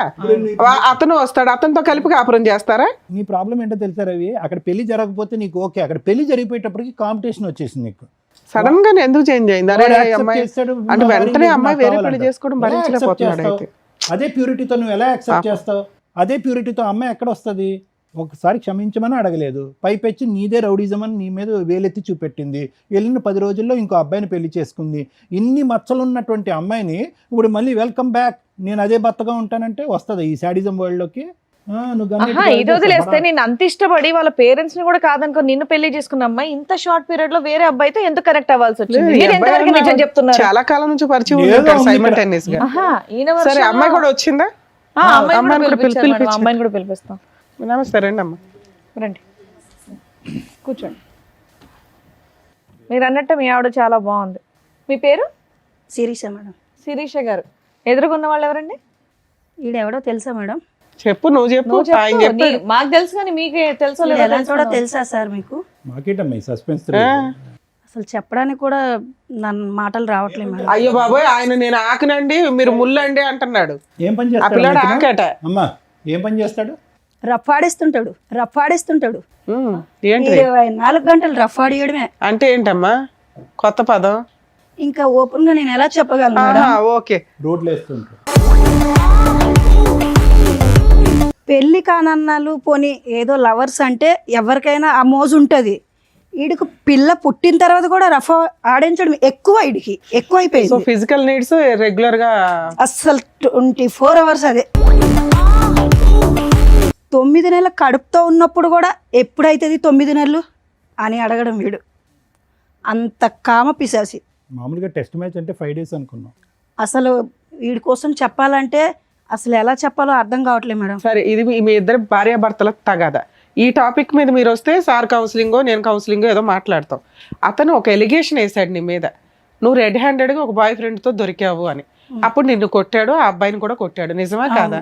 అతను వస్తాడు, అతనితో కలిపి కాపురం చేస్తారా? నీ ప్రాబ్లం ఏంటో తెలుసా రవి, అక్కడ పెళ్లి జరగకపోతే నీకు ఓకే, అక్కడ పెళ్లి జరిగిపోయేటప్పటికి కాంపిటీషన్ వచ్చేసింది నీకు. సడన్ గా ఎందుకు చేంజ్ అయింది? అరే వాడు accept అమ్మాయి చేస్తాడు, అంటే నా వెంటనే భార్య అమ్మాయి నాకు వేరే కావాలంట. పెళ్లి చేసుకోవడం ఎలా accept భరించలేకపోతున్నాడు చేస్తావు? అయితే. అదే ప్యూరిటీతో నువ్వు ఎలా యాక్సెప్ట్ చేస్తావు? అదే ప్యూరిటీతో అమ్మాయి ఎక్కడ వస్తుంది? ఒకసారి క్షమించమని అడగలేదు, పైపెచ్చి నీదే రౌడీజం అని నీ మీద వేలెత్తి చూపెట్టింది. వెళ్ళిన 10 రోజుల్లో ఇంకో అబ్బాయిని పెళ్లి చేసుకుంది. ఇన్ని మచ్చలున్నటువంటి అమ్మాయిని ఇప్పుడు మళ్ళీ వెల్కమ్ బ్యాక్, నేను అదే భర్తగా ఉంటానంటే వస్తుంది ఈ శాడిజం వరల్డ్ లోకి? నువ్వు గమ్యం ఇది వదిలేస్తే నేను అంత ఇష్టపడి వాళ్ళ పేరెంట్స్ ని కూడా కాదనుకో నిన్ను పెళ్లి చేసుకున్న అమ్మాయి ఇంత షార్ట్ పీరియడ్ లో వేరే అబ్బాయితో ఎందుకు కనెక్ట్ అవ్వాల్సి వచ్చింది? ఈ మీరు అబ్బాయి ఎంతవరకు నిజం అన్న చెప్తున్నారు? చాలా కాలం నుంచి పరిచయం ఏదో ఉంటారు ఉంది simultaneous గా. ఆహా, ఈయన సరే version అమ్మాయి లో- కూడా వచ్చిందా? అమ్మాయిని అమ్మాయిని కూడా కూడా పిలిపించారు మేడం, పిలిపించు. అమ్మాయిని కూడా పిలిపిస్తాం. నమస్తే రండి అమ్మ. రండి కూర్చోండి. మీరు అన్నట్టు మీ ఆవిడ చాలా బాగుంది. మీ పేరు? శిరీష మేడం. శిరీష గారు. ఎదురుగున్న వాళ్ళు ఎవరండి? ఈడెవడో తెలుసా మేడం? చెప్పు, నువ్వు చెప్పు. నువ్వు ఆయన చెప్పు. చెప్పాడు. మాకు తెలుసు కానీ మీకే తెలుసో ఈడు లేదో ఎలాంటి కూడా తెలుసుకుందాం. తెలుసా సార్ మీకు? మాకేటమ్మా ఈ సస్పెన్స్? అసలు చెప్పడానికి కూడా నన్ను మాటలు రావట్లేదు మేడం. అయ్యో బాబోయ్, ఆయన నేను ఆకనండి మీరు ముల్లండి అంటున్నాడు. ఏం పని ఆ చేస్తాడు పిల్లాడు అతను? ఆకట. అమ్మా ఏం పని చేస్తాడు? రఫాడిస్తుంటాడు. ఏంటి 24 గంటలు రఫాడియడమే. అంటే ఏంటమ్మా కొత్త పదం? ఇంకా ఓపెన్ గా నేను ఎలా చెప్పగలను మేడం? ఆహా, ఓకే. రోడ్లు వేస్తుంటాడు. పెళ్లి కానన్నాలు పోనీ ఏదో లవర్స్ అంటే ఎవరికైనా ఆ మోజు ఉంటుంది. వీడికి పిల్ల పుట్టిన తర్వాత కూడా రఫా ఆడించడం ఎక్కువ, వీడికి ఎక్కువ సో అయిపోయింది. ఫిజికల్ నీడ్స్ రెగ్యులర్ గా అస్సలు 24 అవర్స్ అదే. 9 నెలల కడుపుతో ఉన్నప్పుడు కూడా ఎప్పుడైతుంది 9 నెలలు అని అడగడం వీడు. అంత కామ పిశాసి. మామూలుగా టెస్ట్ మ్యాచ్ అంటే 5 days అనుకున్నాం. అసలు వీడి కోసం చెప్పాలంటే అసలు ఎలా చెప్పాలో అర్థం కావట్లేదు మేడం. సరే, ఇది మీ ఇద్దరు భార్యాభర్తల తగాదా. ఈ టాపిక్ మీద మీరు వస్తే సార్ కౌన్సిలింగో నేను కౌన్సిలింగో ఏదో మాట్లాడతాం. అతను ఒక ఎలిగేషన్ వేసాడు నీ మీద, నువ్వు రెడ్ హ్యాండెడ్గా ఒక బాయ్ ఫ్రెండ్తో దొరికావు అని. అప్పుడు నిన్ను కొట్టాడు, ఆ అబ్బాయిని కూడా కొట్టాడు. నిజమా కాదా?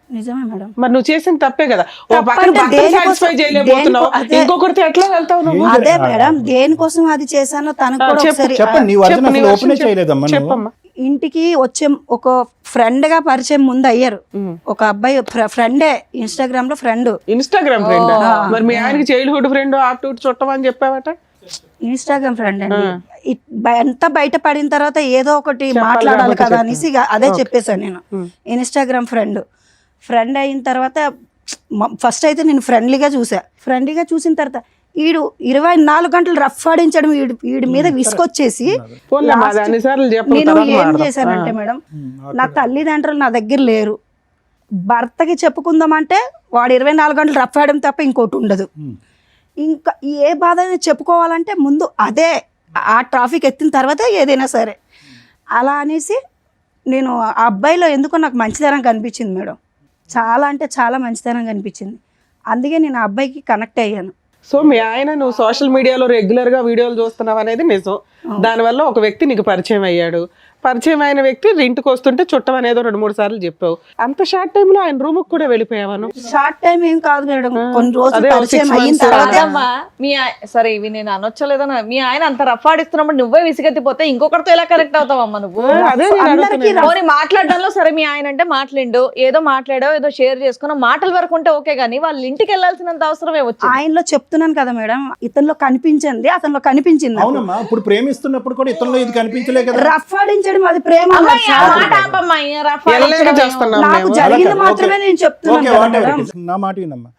నిజమే మేడం. మరి నువ్వు చేసిన తప్పే కదా. ఓ పక్కన తప్పంటే భర్తను దేనికోసం- సాటిస్ఫై చేయలేకపోతున్నావు, అదే. ఇంకొకరితో ఎట్లా వెళ్తావు నువ్వు? అదే మేడం, దేనికోసం అది చేశానో తనకు కూడా ఒకసారి చెప్పండి, నీ వర్జన్ చెప్పు, నీ అసలు version ఓపెనే చెప్పు. చేయలేదమ్మా నువ్వు. చెప్పమ్మా. ఇంటికి వచ్చే ఒక ఫ్రెండ్ గా పరిచయం ముందు అయ్యారు. ఒక అబ్బాయి ఫ్రెండే, ఇన్స్టాగ్రామ్ లో ఫ్రెండ్. Instagram friend? మరి మీ ఆయనకి చైల్డ్హుడ్ ఫ్రెండ్ ఆప్టూట్ చుట్టం అని చెప్పావట. ఇన్స్టాగ్రామ్ ఫ్రెండ్ అండి. ఎంత బయట పడిన తర్వాత ఏదో ఒకటి మాట్లాడాలి కదా అనేసి ఇక అదే చెప్పేశాను నేను. ఇన్స్టాగ్రామ్ ఫ్రెండ్ అయిన తర్వాత ఫస్ట్ అయితే నేను ఫ్రెండ్లీగా చూసిన తర్వాత వీడు 24 గంటలు రఫ్ ఆడించడం వీడి మీద విసుకొచ్చేసి పోన్లే, మాది అన్నిసార్లు చెప్పు, నేను తర్వాత ఏం మాట్లాడదాం. చేశానంటే మేడం, నా తల్లిదండ్రులు నా దగ్గర లేరు, భర్తకి చెప్పుకుందామంటే వాడు 24 గంటలు రఫ్ ఆడడం తప్ప ఇంకోటి ఉండదు. ఇంకా ఏ బాధ అయినా చెప్పుకోవాలంటే ముందు అదే ఆ ట్రాఫిక్ ఎత్తిన తర్వాత ఏదైనా సరే అలా అనేసి నేను ఆ అబ్బాయిలో ఎందుకో నాకు మంచితనం కనిపించింది మేడం. చాలా అంటే చాలా మంచితనం కనిపించింది. అందుకే నేను ఆ అబ్బాయికి కనెక్ట్ అయ్యాను. సో మీ ఆయన నువ్వు సోషల్ మీడియాలో రెగ్యులర్ గా వీడియోలు చూస్తున్నావు అనేది నిజం. దానివల్ల ఒక వ్యక్తి నీకు పరిచయం అయ్యాడు. పరిచయం అయిన వ్యక్తి ఇంటికి వస్తుంటే చుట్టం అనేది 2-3 సార్లు చెప్పావు. అంత షార్ట్ టైమ్ లో ఆయన రూమ్ కూడా వెళ్ళిపోయావా నువ్వు? షార్ట్ టైం ఏం కాదు మేడం, కొన్ని రోజులు అదే, పరిచయం 6 అయిన months. తర్వాత అదమ్మా సరే ఇవి నేను అనొచ్చలేదన్నా, మీ ఆయన అంత రఫ్ ఆడిస్తున్నప్పుడు నువ్వే విసిగెత్తిపోతే ఇంకొకరితో ఎలా కనెక్ట్ అవుతావమ్మా నువ్వు? అదే నేను అందరికీ అడుగుతున్నాను. పోనీ మాట్లాడడంలో సరే మీ ఆయన అంటే మాట్లాడిండు, ఏదో మాట్లాడావు, ఏదో షేర్ చేసుకున్నావు, మాటల వరకు ఉంటే ఓకే, కానీ వాళ్ళ ఇంటికి వెళ్ళాల్సినంత అవసరమే వచ్చింది. ఆయనలో చెప్తున్నాను కదా మేడం, ఇతనిలో కనిపించింది, అతనిలో కనిపించింది. అవునమ్మా, ఇప్పుడు ప్రేమిస్తున్నప్పుడు కూడా ఇతరులో ఇది కనిపించలే కదా. రఫ్ ఆడించడం అది ప్రేమ అన్నారు అమ్మాయి, ఆ సార్. మాట ఆపమ్మా, ఈ రఫ్ ఎల్లేగా ఆడించడం చేస్తున్నాం నాకు మేము. జరిగింది ఓకే, మాత్రమే నేను చెప్తున్నాను ఓకే, కదా whatever మేడం. it is. నా మాట వినమ్మా,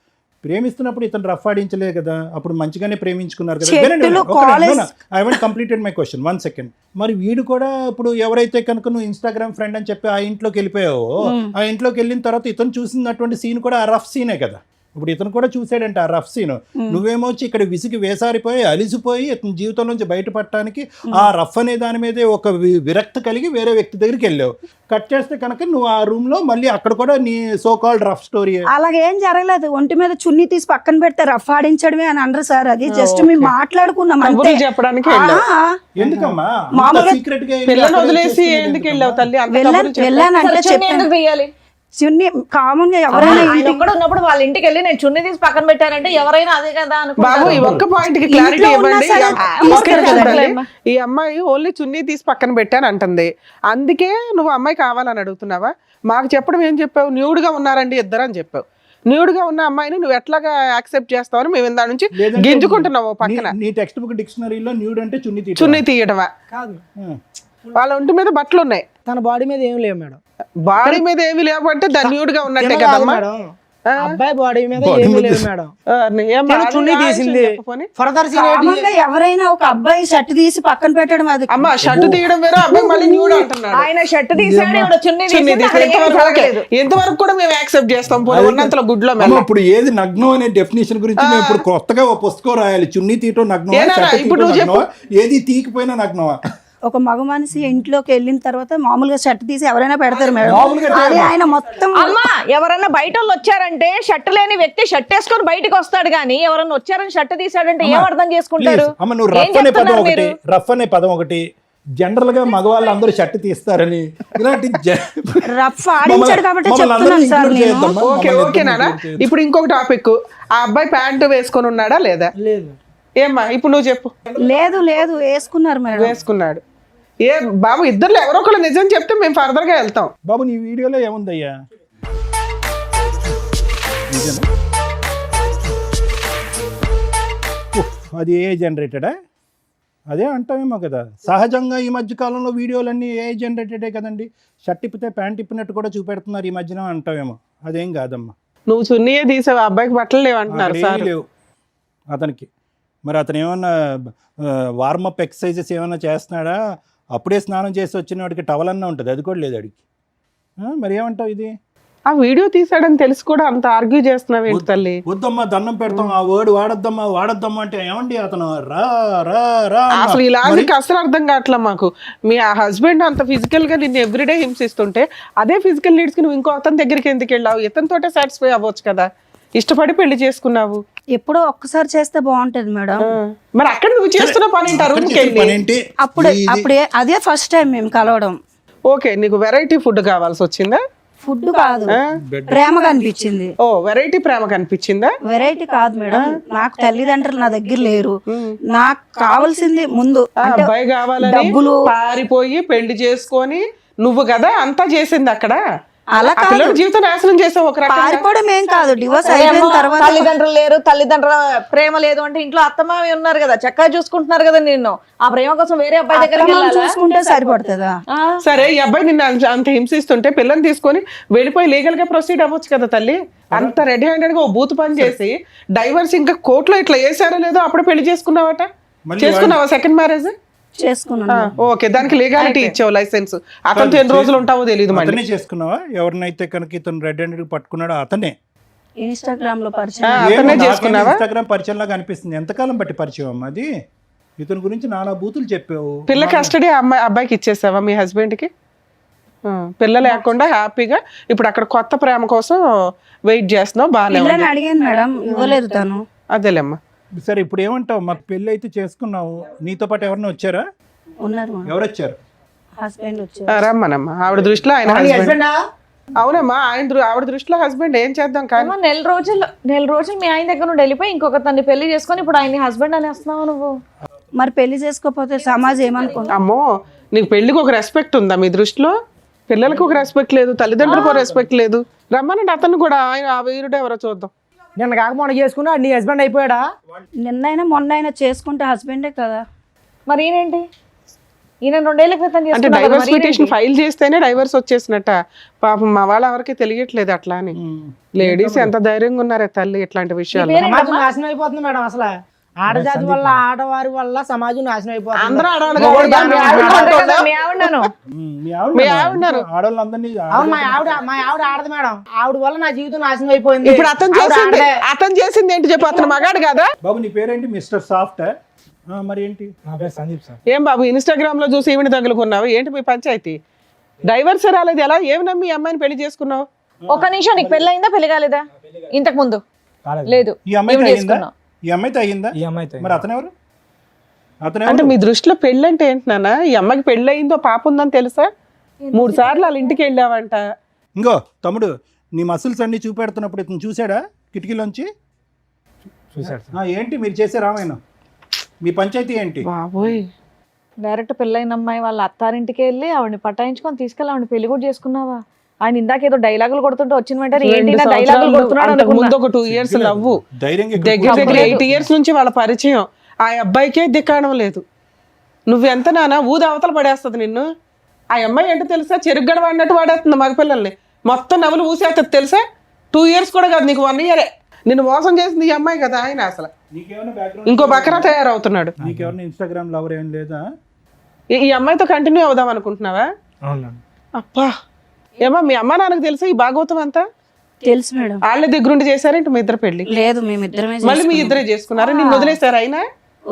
ప్రేమిస్తున్నప్పుడు ఇతను రఫ్ ఆడించలే కదా, అప్పుడు మంచిగానే ప్రేమించుకున్నారు కదా. చెట్టులు, college I want completed my question, 1 second. మరి వీడు కూడా ఇప్పుడు ఎవరైతే కనుక నువ్వు ఇన్స్టాగ్రామ్ ఫ్రెండ్ అని చెప్పి ఆ ఇంట్లోకి వెళ్ళిపోయావో, ఆ ఇంట్లోకి వెళ్ళిన తర్వాత ఇతను చూసినటువంటి సీన్ కూడా ఆ రఫ్ సీనే కదా. ఇప్పుడు ఇతను కూడా చూసాడంటే ఆ రఫ్ సీన్, నువ్వేమో వచ్చి ఇక్కడ విసిగి వేసారిపోయి అలిసిపోయి ఇతని జీవితం నుంచి బయటపడటానికి ఆ రఫ్ అనే దాని మీదే ఒక విరక్తి కలిగి వేరే వ్యక్తి దగ్గరికి వెళ్ళావు. కట్ చేస్తే కనుక నువ్వు ఆ రూమ్ లో మళ్ళీ అక్కడ కూడా నీ సో కాల్డ్ రఫ్ స్టోరీ. అలాగేం జరగలేదు, ఒంటి మీద చున్నీ తీసి పక్కన పెడితే రఫ్ ఆడించడమే అని అనరు సార్. అది జస్ట్ మేము మాట్లాడుకున్నాం అంతే. కబుర్లు చెప్పడానికి వెళ్ళావు. ఎందుకమ్మా మామూలుగా సీక్రెట్ గా పిల్లని వదిలేసి ఎందుకు వెళ్ళావు తల్లి? అంత కబుర్లు చెప్పు. వెళ్ళానంటే చున్నీ చెప్పాను, ఎందుకు తీయాలి? చున్నీ కామన్ గా ఎవరైనా ఆయన ఒక్కడు ఉన్నప్పుడు వాళ్ళ ఇంటికి వెళ్ళి నేను చున్నీ తీసి పక్కన పెట్టానంటే ఎవరైనా అదే కదా బాబు, ఈ అనుకుంటారు. ఒక్క పాయింట్ కి క్లారిటీ ఇంట్లో ఉన్నా ఇవ్వండి. సరే ఒక్క నిమిషం తీసుకెళ్ళగలరా? తల్లి. ఈ అమ్మాయి ఓన్లీ చున్నీ తీసి పక్కన పెట్టాను అంటుంది, అందుకే నువ్వు అమ్మాయి కావాలని అడుగుతున్నావా? మాకు చెప్పడం ఏం చెప్పావు? న్యూడ్ గా ఉన్నారండి ఇద్దరు అని చెప్పావు. న్యూడ్ గా ఉన్న అమ్మాయిని నువ్వు ఎట్లాగా యాక్సెప్ట్ చేస్తావని మేము ఇందా నుంచి గింజుకుంటున్నావు పక్కన. నీ టెక్స్ట్ బుక్ డిక్షనరీలో న్యూడ్ అంటే చున్నీ చున్నీ తీయడమా? కాదు, వాళ్ళ ఒంటి మీద బట్టలు ఉన్నాయి, తన బాడీ మీద ఏం లేవు మేడం. బాడీ మీద ఏమి లేవంటే దాని న్యూడ్ గా ఉన్నట్టే తిన కాదు కదమ్మా. మేడం, అబ్బాయి బాడీ మీద ఏమీ లేవు మేడం. ఏమ్మా, తిన చున్నీ అది తీసింది. చెప్పపోని. ఫర్దర్ కామన్ గా ఎవరైనా ఒక అబ్బాయి షర్ట్ తీసి పక్కన పెట్టడం అది అమ్మ షర్ట్ తీయడం వేరే, అబ్బాయి మళ్ళీ న్యూడ్ అంటున్నాడు. ఆయన షర్ట్ తీసాడు, ఈవిడ చున్నీ చున్నీ తీసింది, తీసి అక్కడ ఏమీ ఎంతవరకు జరగలేదు. ఎంతవరకు కూడా మేము యాక్సెప్ట్ చేస్తాం. పోనీ ఉన్నంతలో గుడ్లో మెల్ల. ఇప్పుడు ఏది నగ్నం అనే డెఫినేషన్ గురించి మేము ఇప్పుడు కొత్తగా ఒక పుస్తకం రాయాలి. చున్నీ తీయటం నగ్నమా, ఏనా, షర్ట్ ఇప్పుడు తీయటం నువ్వు చెప్పు. నగ్నమా, ఏది తీయకపోయినా నగ్నమా? ఒక మగ మనిషి ఇంట్లోకి వెళ్ళిన తర్వాత మామూలుగా షర్ట్ తీసి ఎవరైనా పెడతారు మేడం. మామూలుగా అది ఆయన మొత్తం అమ్మా, ఎవరన్నా బయట వాళ్ళు వచ్చారంటే షర్ట్ లేని వ్యక్తి షర్ట్ వేసుకొని బయటకు వస్తాడు, కానీ ఎవరన్నా వచ్చారని షర్ట్ తీసాడంటే ఏం అర్థం చేసుకుంటారు? Please, అమ్మ నువ్వు ఏం రఫ్ అనే పదం చెప్తున్నారు ఒకటి, మీరు? రఫ్ అనే పదం ఒకటి, జనరల్ గా మగవాళ్ళు అందరూ షర్ట్ తీస్తారని ఇలాంటి రఫ్ ఆడించాడు కాబట్టి చెప్తున్నాను సార్ నేను. ఓకే ఓకే నాన్న. ఇప్పుడు ఇంకొక టాపిక్, ఆ అబ్బాయి ప్యాంటు వేసుకొని ఉన్నాడా లేదా? లేదు. ఏమ్మా ఇప్పుడు నువ్వు చెప్పు. లేదు లేదు వేసుకున్నారు మేడం. వేసుకున్నాడు. ఏ బాబు, ఇద్దరు ఎవరో ఒకళ్ళు నిజం చెప్తే మేము ఫర్దర్ గా వెళ్తాం. బాబు నీ వీడియోలో ఏముందయ్యా? నిజమే? ఉఫ్, అది ఏ జనరేటెడా? అదే అంటామేమో కదా. సహజంగా ఈ మధ్య కాలంలో వీడియోలన్నీ ఏ జనరేటెడే కదండి. షర్ట్ ఇప్పితే ప్యాంట్ ఇప్పినట్టు కూడా చూపెడుతున్నారు ఈ మధ్యన అంటామేమో. అదేం కాదమ్మా. నువ్వు చున్నీయే తీసావు, అబ్బాయికి బట్టలు లేవంటున్నారు అక్కడ సార్. ఏమీ లేవు అతనికి. మరి అతను ఏమన్నా వార్మప్ ఎక్సర్సైజెస్ ఏమన్నా చేస్తున్నాడా? అప్పుడే స్నానం చేసి వచ్చిన వాడికి టవల్ అన్నా ఉంటుంది, అది కూడా లేదు అడిగి. మరి ఏమంటావు ఇది? ఆ వీడియో తీసాడని తెలిసి కూడా అంత ఆర్గ్యూ చేస్తున్నావు ఏంటి తల్లి? వద్దమ్మా దండం పెడతాం, ఆ వర్డ్ వాడద్దమ్మా అంటే ఏమండి అతను రా రా రా అన్నా. అసలు ఈ లాజిక్ అసలు అర్థం కావట్లే మాకు. మీ ఆ హస్బెండ్ అంత ఫిజికల్ గా నిన్ను ఎవ్రీడే హింసిస్తుంటే అదే ఫిజికల్ నీడ్స్ కి నువ్వు ఇంకో అతని దగ్గరికి ఎందుకు వెళ్ళావు? ఇతనితోటే సాటిస్ఫై అవ్వచ్చు కదా, ఇష్టపడి పెళ్లి చేసుకున్నావు. ఎప్పుడో ఒక్కసారి చేస్తే బాగుంటది మేడం. మరి అక్కడ నువ్వు చేస్తున్న పని ఏంటి? ఆ రూమ్ కి వెళ్ళి పనేంటి? అప్పుడే అదే ఫస్ట్ టైం మేము కలవడం. ఓకే, నీకు వెరైటీ ఫుడ్ కావాల్సి వచ్చిందా? ఫుడ్ కాదు, ప్రేమగా అనిపించింది. ఓ వెరైటీ ప్రేమ కనిపించిందా? వెరైటీ కాదు మేడం, నాకు తల్లిదండ్రులు నా దగ్గర లేరు, నాకు కావాల్సింది ముందు అంటే అబ్బాయి కావాలని డబ్బులు. పారిపోయి పెళ్లి చేసుకొని నువ్వు కదా అంతా చేసింది అక్కడ. అలా ఆ పిల్లల జీవితం నాశనం చేసావు ఒక రకంగా. పారిపోవడం ఏం కాదు, డివోర్స్ అయిపోయిన తర్వాత తల్లిదండ్రులు లేరు, తల్లిదండ్రుల ప్రేమ లేదు అంటే ఇంట్లో అత్తమావి ఉన్నారు కదా, చక్కగా చూసుకుంటున్నారు కదా నిన్ను. ఆ ప్రేమ కోసం వేరే అబ్బాయి దగ్గరికి అత్తమామ వెళ్ళాలా? చూసుకుంటే సరిపడుతుందా? సరే, ఈ అబ్బాయి నిన్ను అంత హింసిస్తుంటే పిల్లని తీసుకొని వెళ్ళిపోయి లీగల్ గా ప్రొసీడ్ అవ్వచ్చు కదా తల్లి. అంత రెడీ హ్యాండెడ్ గా ఓ బూత్ పని చేసి డైవర్స్ ఇంకా కోర్టులో ఇట్లా వేసారో లేదో అప్పుడు పెళ్లి చేసుకున్నావట. చేసుకున్నావా సెకండ్ మ్యారేజ్? చేసుకున్నాను. ఓకే, దానికి లీగాలిటీ ఇచ్చావు, లైసెన్స్. అతనితో ఎన్ని రోజులు ఉంటావో తెలియదు. మళ్ళీ అతనే చేసుకున్నావా? ఎవరినైతే కనుక ఇతను రెడ్ హ్యాండెడ్ పట్టుకున్నాడో అతనే. ఇన్స్టాగ్రామ్ లో పరిచయం. అతనే చేసుకున్నావా? ఇన్స్టాగ్రామ్ పరిచయం లాగా అనిపిస్తుంది. ఎంతకాలం బట్టి పరిచయం అమ్మా అది? ఇతని గురించి నానా బూతులు చెప్పావు. పిల్ల కస్టడీ అబ్బాయికి ఇచ్చేసావా మీ హస్బెండ్ కి? పిల్ల లేకుండా హ్యాపీగా ఇప్పుడు అక్కడ కొత్త ప్రేమ కోసం వెయిట్ చేస్తున్నావు, బాగానే ఉంది. పిల్లని అడిగాను మేడం, ఇవ్వలేదు తను. అదేలేమ్మా. సరే, ఇప్పుడు ఏమంటావు? మాకు పెళ్ళి అయితే చేసుకున్నావు, నీతో పాటు ఎవరన్నా వచ్చారా? ఉన్నారు మేడం. ఎవరు వచ్చారు? హస్బెండ్ వచ్చారు. రమ్మనమ్మా. ఆవిడ దృష్టిలో ఆయన హస్బెండ్. హస్బెండా? అవునమ్మా, ఆవిడ దృష్టిలో హస్బెండ్. ఏం చేద్దాం కానీ ఏమో నెల రోజులు మీ ఆయన దగ్గర నుండి వెళ్ళిపోయి ఇంకొక తన్ని పెళ్లి చేసుకొని ఇప్పుడు ఆయన్ని హస్బెండ్ అని వస్తున్నావు నువ్వు. మరి పెళ్లి చేసుకోకపోతే సమాజం ఏమనుకుంటా? అమ్మో, నీకు పెళ్లికి ఒక రెస్పెక్ట్ ఉందా మీ దృష్టిలో? పిల్లలకు ఒక రెస్పెక్ట్ లేదు, తల్లిదండ్రులకు ఒక రెస్పెక్ట్ లేదు. రమ్మనండి అతను కూడా. ఆయన ఆ వీరుడు ఎవరో చూద్దాం. నిన్న కాక మొన్న చేసుకున్నా నీ హస్బెండ్ అయిపోయాడా? నిన్నైనా మొన్నైనా చేసుకుంటే హస్బెండే కదా. మరి ఈయనేంటి? ఈయన 2 ఏళ్ల క్రితం అంటే చేసుకున్నాడు కదా, డైవర్స్ మరి పిటిషన్ ఈయనేంటి? ఫైల్ చేస్తేనే డైవర్స్ వచ్చేసినట్ట. పాపం మా వాళ్ళ ఎవరికి తెలియట్లేదు అట్లా అని. లేడీస్ ఎంత ధైర్యంగా ఉన్నారే తల్లి ఇట్లాంటి విషయాలు. సమాజం నాశనం అయిపోతుంది మేడం. అసలు ఆడజాతి వల్ల, ఆడవారి వల్ల సమాజం నాశనం అయిపోతుంది. అందరూ ఆడవాళ్ళు మొగోడు కాదు, మీ మీ ఆవిడ ఆవిడ అంతే కదా, ఉంటుందా? మీ ఆవిడను. మీ ఆవిడ ఆడవాళ్ళందరినీ అవును, మా ఆవిడ ఆడదు మేడం. ఆవిడ వల్ల నా జీవితం నాశనం అయిపోయింది. ఇప్పుడు అతను చేసింది ఏంటి చెప్పు? అతను మగాడు కదా. బాబు నీ పేరేంటి? Mister soft. మరి ఏంటి? నా పేరు సందీప్ సార్. ఏం బాబు ఇన్స్టాగ్రామ్ లో చూసి ఈవిని తగులుకున్నావు ఏంటి? మీ పంచాయతీ డైవర్స్ రాలేదు, ఎలా ఏమి నమ్మి ఈ అమ్మాయిని పెళ్లి చేసుకున్నావు? ఒక నిమిషం, నీకు పెళ్ళి అయిందా పెళ్లి కాలేదా? ఇంతకు ముందు లేదు. ఈ అమ్మాయితో ఈవిడ అయ్యిందా? చేసుకున్నావు. ఈ అమ్మాయితో అయ్యిందా? ఈ అమ్మాయితో. మరి అతనెవరు? అంటే మీ దృష్టిలో పెళ్ళి అంటే ఏంటి నాన్న? ఈ అమ్మాయికి పెళ్ళి అయిందో పాప ఉందని తెలుసా? 3 సార్లు వాళ్ళ ఇంటికి వెళ్ళావంట. ఇంకో తమ్ముడు, నీ మసిల్స్ అన్ని చూపెడుతున్నప్పుడు ఇతను చూసాడా కిటికీలోంచి? చూసాడు. ఏంటి మీరు చేసే రామాయణం? మీ పంచాయతీ ఏంటి? బాబోయ్, డైరెక్ట్ పెళ్ళైన అమ్మాయి వాళ్ళ అత్తారింటికి వెళ్ళి ఆవిడని పటాయించుకొని తీసుకెళ్ళి ఆవిడ పెళ్లి కూడా చేసుకున్నావా? ఆయన ఇందాక ఏదో డైలాగులు కొడుతుంటే వచ్చిన వెంటనే ఏంటి 2 డైలాగులు సంవత్సరాలు కొడుతున్నాడు అంతకు అనుకున్నా. ముందు ఒక 2 ఇయర్స్ లవ్వు. ధైర్యంగా దగ్గర 8 ఇయర్స్ నుంచి వాళ్ళ పరిచయం. ఆ అబ్బాయికే దిక్కాడం లేదు. నువ్వెంత నాన్న ఊది అవతల పడేస్తుంది నిన్ను. ఆ అమ్మాయి ఏంటో తెలుసా? చెరుగ్గడ వాడినట్టు వాడేస్తుంది మగపిల్లల్ని. మొత్తం నవ్వులు ఊసేస్తుంది తెలుసా? 2 ఇయర్స్ కూడా కాదు, నీకు 1 ఇయరే. నిన్ను మోసం చేసింది ఈ అమ్మాయి కదా. ఆయన అసలు ఇంకో బకరా తయారవుతున్నాడు. నీకెవరిని ఇన్స్టాగ్రామ్ లవర్ ఏం లేదా? ఈ అమ్మాయితో కంటిన్యూ అవుదాం అనుకుంటున్నావా? అవును. అప్పా, ఏమో మీ అమ్మ నాన్నకు తెలుసా ఈ భాగవతం అంతా? తెలుసు మేడం. వాళ్ళ దగ్గరుండి చేశారేంటి మీ ఇద్దరు పెళ్లి? లేదు, మేమిద్దరమే మళ్ళీ మీ ఇద్దరే చేసుకున్నారు. నిన్ను వదిలేశారు అయినా?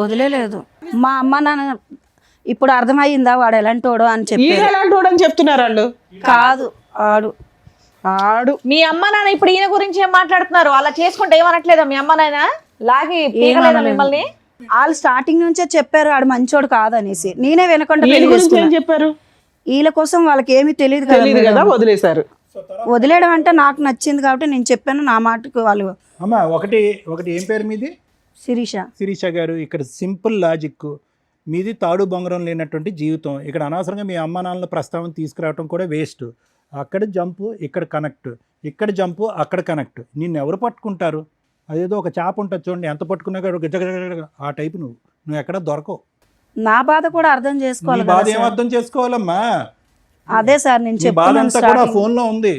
వదిలేదు. మా అమ్మ నాన్న ఇప్పుడు అర్థమయ్యిందా వాడు ఎలాంటోడో అని చెప్పి. ఈయన ఎలాంటి వాడు అని చెప్తున్నారు వాళ్ళు. కాదు, ఆడు మీ అమ్మ నాన్న ఇప్పుడు ఈయన గురించి ఏం మాట్లాడుతున్నారు? అలా చేసుకుంటే ఏమనట్లేదా మీ అమ్మ నాయన? లాగి పీకలేదా మిమ్మల్ని? వాళ్ళు స్టార్టింగ్ నుంచే చెప్పారు ఆడు మంచోడు కాదనేసి. నేనే వినకుండా ఈయన పెళ్లి గురించి ఏం చేసుకున్నా. చెప్పారు? వీళ్ళ కోసం వాళ్ళకి ఏమీ తెలియదు తెలియదు కదా. కదా, వదిలేశారు. వదిలేయడం అంటే నాకు నచ్చింది కాబట్టి నేను చెప్పాను. నా మాటకు వాళ్ళు అమ్మ ఒకటి ఏం పేరు మీది? శిరీష. శిరీష గారు, ఇక్కడ సింపుల్ లాజిక్. మీది తాడు బొంగరం లేనటువంటి జీవితం. ఇక్కడ అనవసరంగా మీ అమ్మ నాన్నల ప్రస్తావన తీసుకురావడం కూడా వేస్ట్. అక్కడ జంపు, ఇక్కడ కనెక్ట్, ఇక్కడ జంపు, అక్కడ కనెక్ట్. నిన్ను ఎవరు పట్టుకుంటారు? అదేదో ఒక చేప ఉంటుంది చూడండి, ఎంత పట్టుకున్నా గజగజ ఆ టైపు. నువ్వు ఎక్కడ దొరకవు. నా బాధ కూడా అర్థం నీ చేసుకోవాలి బాధ కదా ఏం సార్. అర్థం చేసుకోవాలమ్మా? అదే సార్ నేను నీ బాధ చెప్తున్నాను అంతా కూడా starting. ఫోన్ లో ఉంది.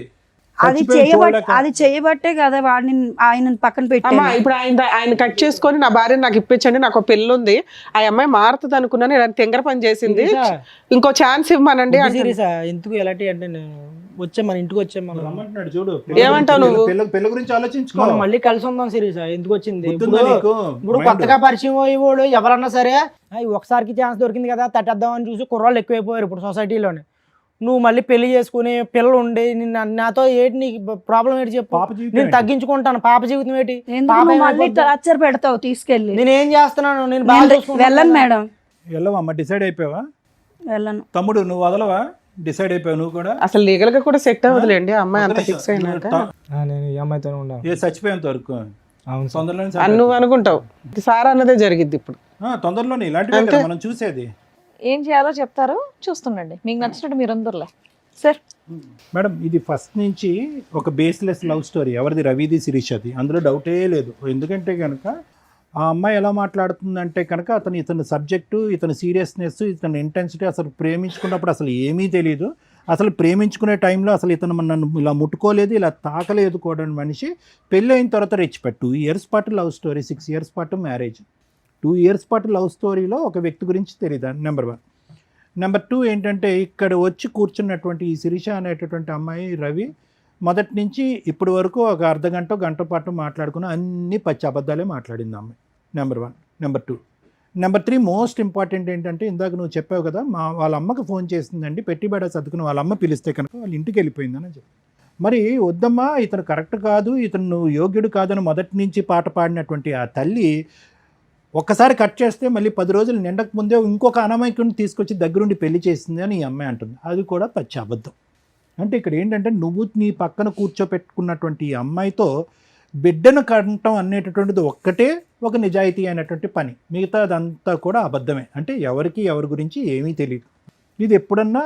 అది చేయబట్టే కదా వాడిని ఆయన పక్కన అమ్మా పెట్టాను. ఇప్పుడు ఆయన కట్ చేసుకొని నా భార్యని నాకు ఇప్పించండి, నాకు ఒక పెళ్ళి ఉంది, ఆ అమ్మాయి మారుతుంది అనుకున్నాను, ఇలా తెంగర పని చేసింది, ఇంకో ఛాన్స్ ఇవ్వమనండి అంటే సీరియసా? ఎందుకు ఎలాంటి అంటే వచ్చే మన ఇంటికి వచ్చే మనం రమ్మంటున్నాడు చూడు. ఏమంటావు నువ్వు? పెళ్ళి గురించి ఆలోచించుకో. మనం మళ్ళీ కలిసి ఉందాం సీరియసా? ఎందుకు వచ్చింది గుర్తుందా ఇప్పుడు? నీకు? ఇప్పుడు కొత్తగా పరిచయం అయ్యేవాడు ఎవరన్నా సరే ఒకసారికి ఛాన్స్ దొరికింది కదా తట్టేద్దాం అని చూసి కుర్రాళ్ళు ఎక్కువైపోయారు ఇప్పుడు సొసైటీలోనే. నువ్వు మళ్ళీ పెళ్లి చేసుకుని పిల్లలు ఉండి నాతో ఏంటి నీకు ప్రాబ్లం ఏంటి చెప్పు? పాప జీవితం నేను ఏంటి? తగ్గించుకుంటాను. పాప జీవితం ఏంటి? ఎందుకు పాప నువ్వు మళ్ళీ ఏమైపోద్ది? టార్చర్ పెడతావు తీసుకెళ్ళి. నేను ఏం చేస్తున్నాను? నేను బాగా చూసుకుంటాను వెళ్ళను కదా. మేడం, వెళ్ళవమ్మా, డిసైడ్ అయిపోయావా? వెళ్ళను. తమ్ముడు నువ్వు వదలవా? డిసైడ్ అయిపోయావు నువ్వు కూడా? అసలు లీగల్ గా కూడా సెట్ అవ్వదులేండి ఆ అమ్మాయి అంత ఫిక్స్ అయినాక. నేను ఈ అమ్మాయితోనే ఉండాలి. ఏ చచ్చిపోయేంత వరకు అవును సార్. తొందరలోనే అని నువ్వు అనుకుంటావు, సార్ అన్నదే జరిగిద్ది ఇప్పుడు. తొందరలోనే ఇలాంటివి కదా మనం చూసేది. ఏం చేయాలో చెప్తారు, చూస్తుండండి. మీకు నచ్చినట్టు మీరు అందరులే సార్. మేడం ఇది ఫస్ట్ నుంచి ఒక బేస్లెస్ లవ్ స్టోరీ. ఎవరిది? రవిది, శిరీషది. అందులో డౌటే లేదు. ఎందుకంటే కనుక ఆ అమ్మాయి ఎలా మాట్లాడుతుందంటే కనుక ఇతని సబ్జెక్టు, ఇతని సీరియస్నెస్, ఇతని ఇంటెన్సిటీ, అసలు ప్రేమించుకున్నప్పుడు అసలు ఏమీ తెలియదు. అసలు ప్రేమించుకునే టైంలో అసలు ఇతను నన్ను ఇలా ముట్టుకోలేదు, ఇలా తాకలేదు కూడా మనిషి. పెళ్ళి అయిన తర్వాత రెచ్చిపెట్టు 2 ఇయర్స్ పాటు లవ్ స్టోరీ, 6 ఇయర్స్ పాటు మ్యారేజ్. 2 ఇయర్స్ పాటు లవ్ స్టోరీలో ఒక వ్యక్తి గురించి తెలియదు. నెంబర్ 1. నెంబర్ 2 ఏంటంటే ఇక్కడ వచ్చి కూర్చున్నటువంటి ఈ శిరీష అనేటటువంటి అమ్మాయి రవి మొదటి నుంచి ఇప్పటి వరకు ఒక అర్ధగంట గంట పాటు మాట్లాడుకున్న అన్ని పచ్చి అబద్ధాలే మాట్లాడింది అమ్మాయి. Number 1. Number 2. Number 3 most important ఏంటంటే ఇందాక నువ్వు చెప్పావు కదా, వాళ్ళ అమ్మకి ఫోన్ చేసిందండి, పెట్టిబేడ సర్దుకుని వాళ్ళ అమ్మ పిలిస్తే కనుక వాళ్ళ ఇంటికి వెళ్ళిపోయిందని చెప్పి. మరి వద్దమ్మా, ఇతను కరెక్ట్ కాదు, ఇతను నువ్వు యోగ్యుడు కాదని మొదటి నుంచి పాట పాడినటువంటి ఆ తల్లి ఒక్కసారి కట్ చేస్తే మళ్ళీ 10 రోజులు నిండక ముందే ఇంకొక అనామకుడిని తీసుకొచ్చి దగ్గరుండి పెళ్లి చేసింది అని ఈ అమ్మాయి అంటుంది. అది కూడా పచ్చి అబద్ధం. అంటే ఇక్కడ ఏంటంటే నువ్వు నీ పక్కన కూర్చోపెట్టుకున్నటువంటి ఈ అమ్మాయితో బిడ్డను కంటం అనేటటువంటిది ఒక్కటే ఒక నిజాయితీ అయినటువంటి పని, మిగతా అదంతా కూడా అబద్ధమే. అంటే ఎవరికి ఎవరి గురించి ఏమీ తెలియదు. ఇది ఎప్పుడన్నా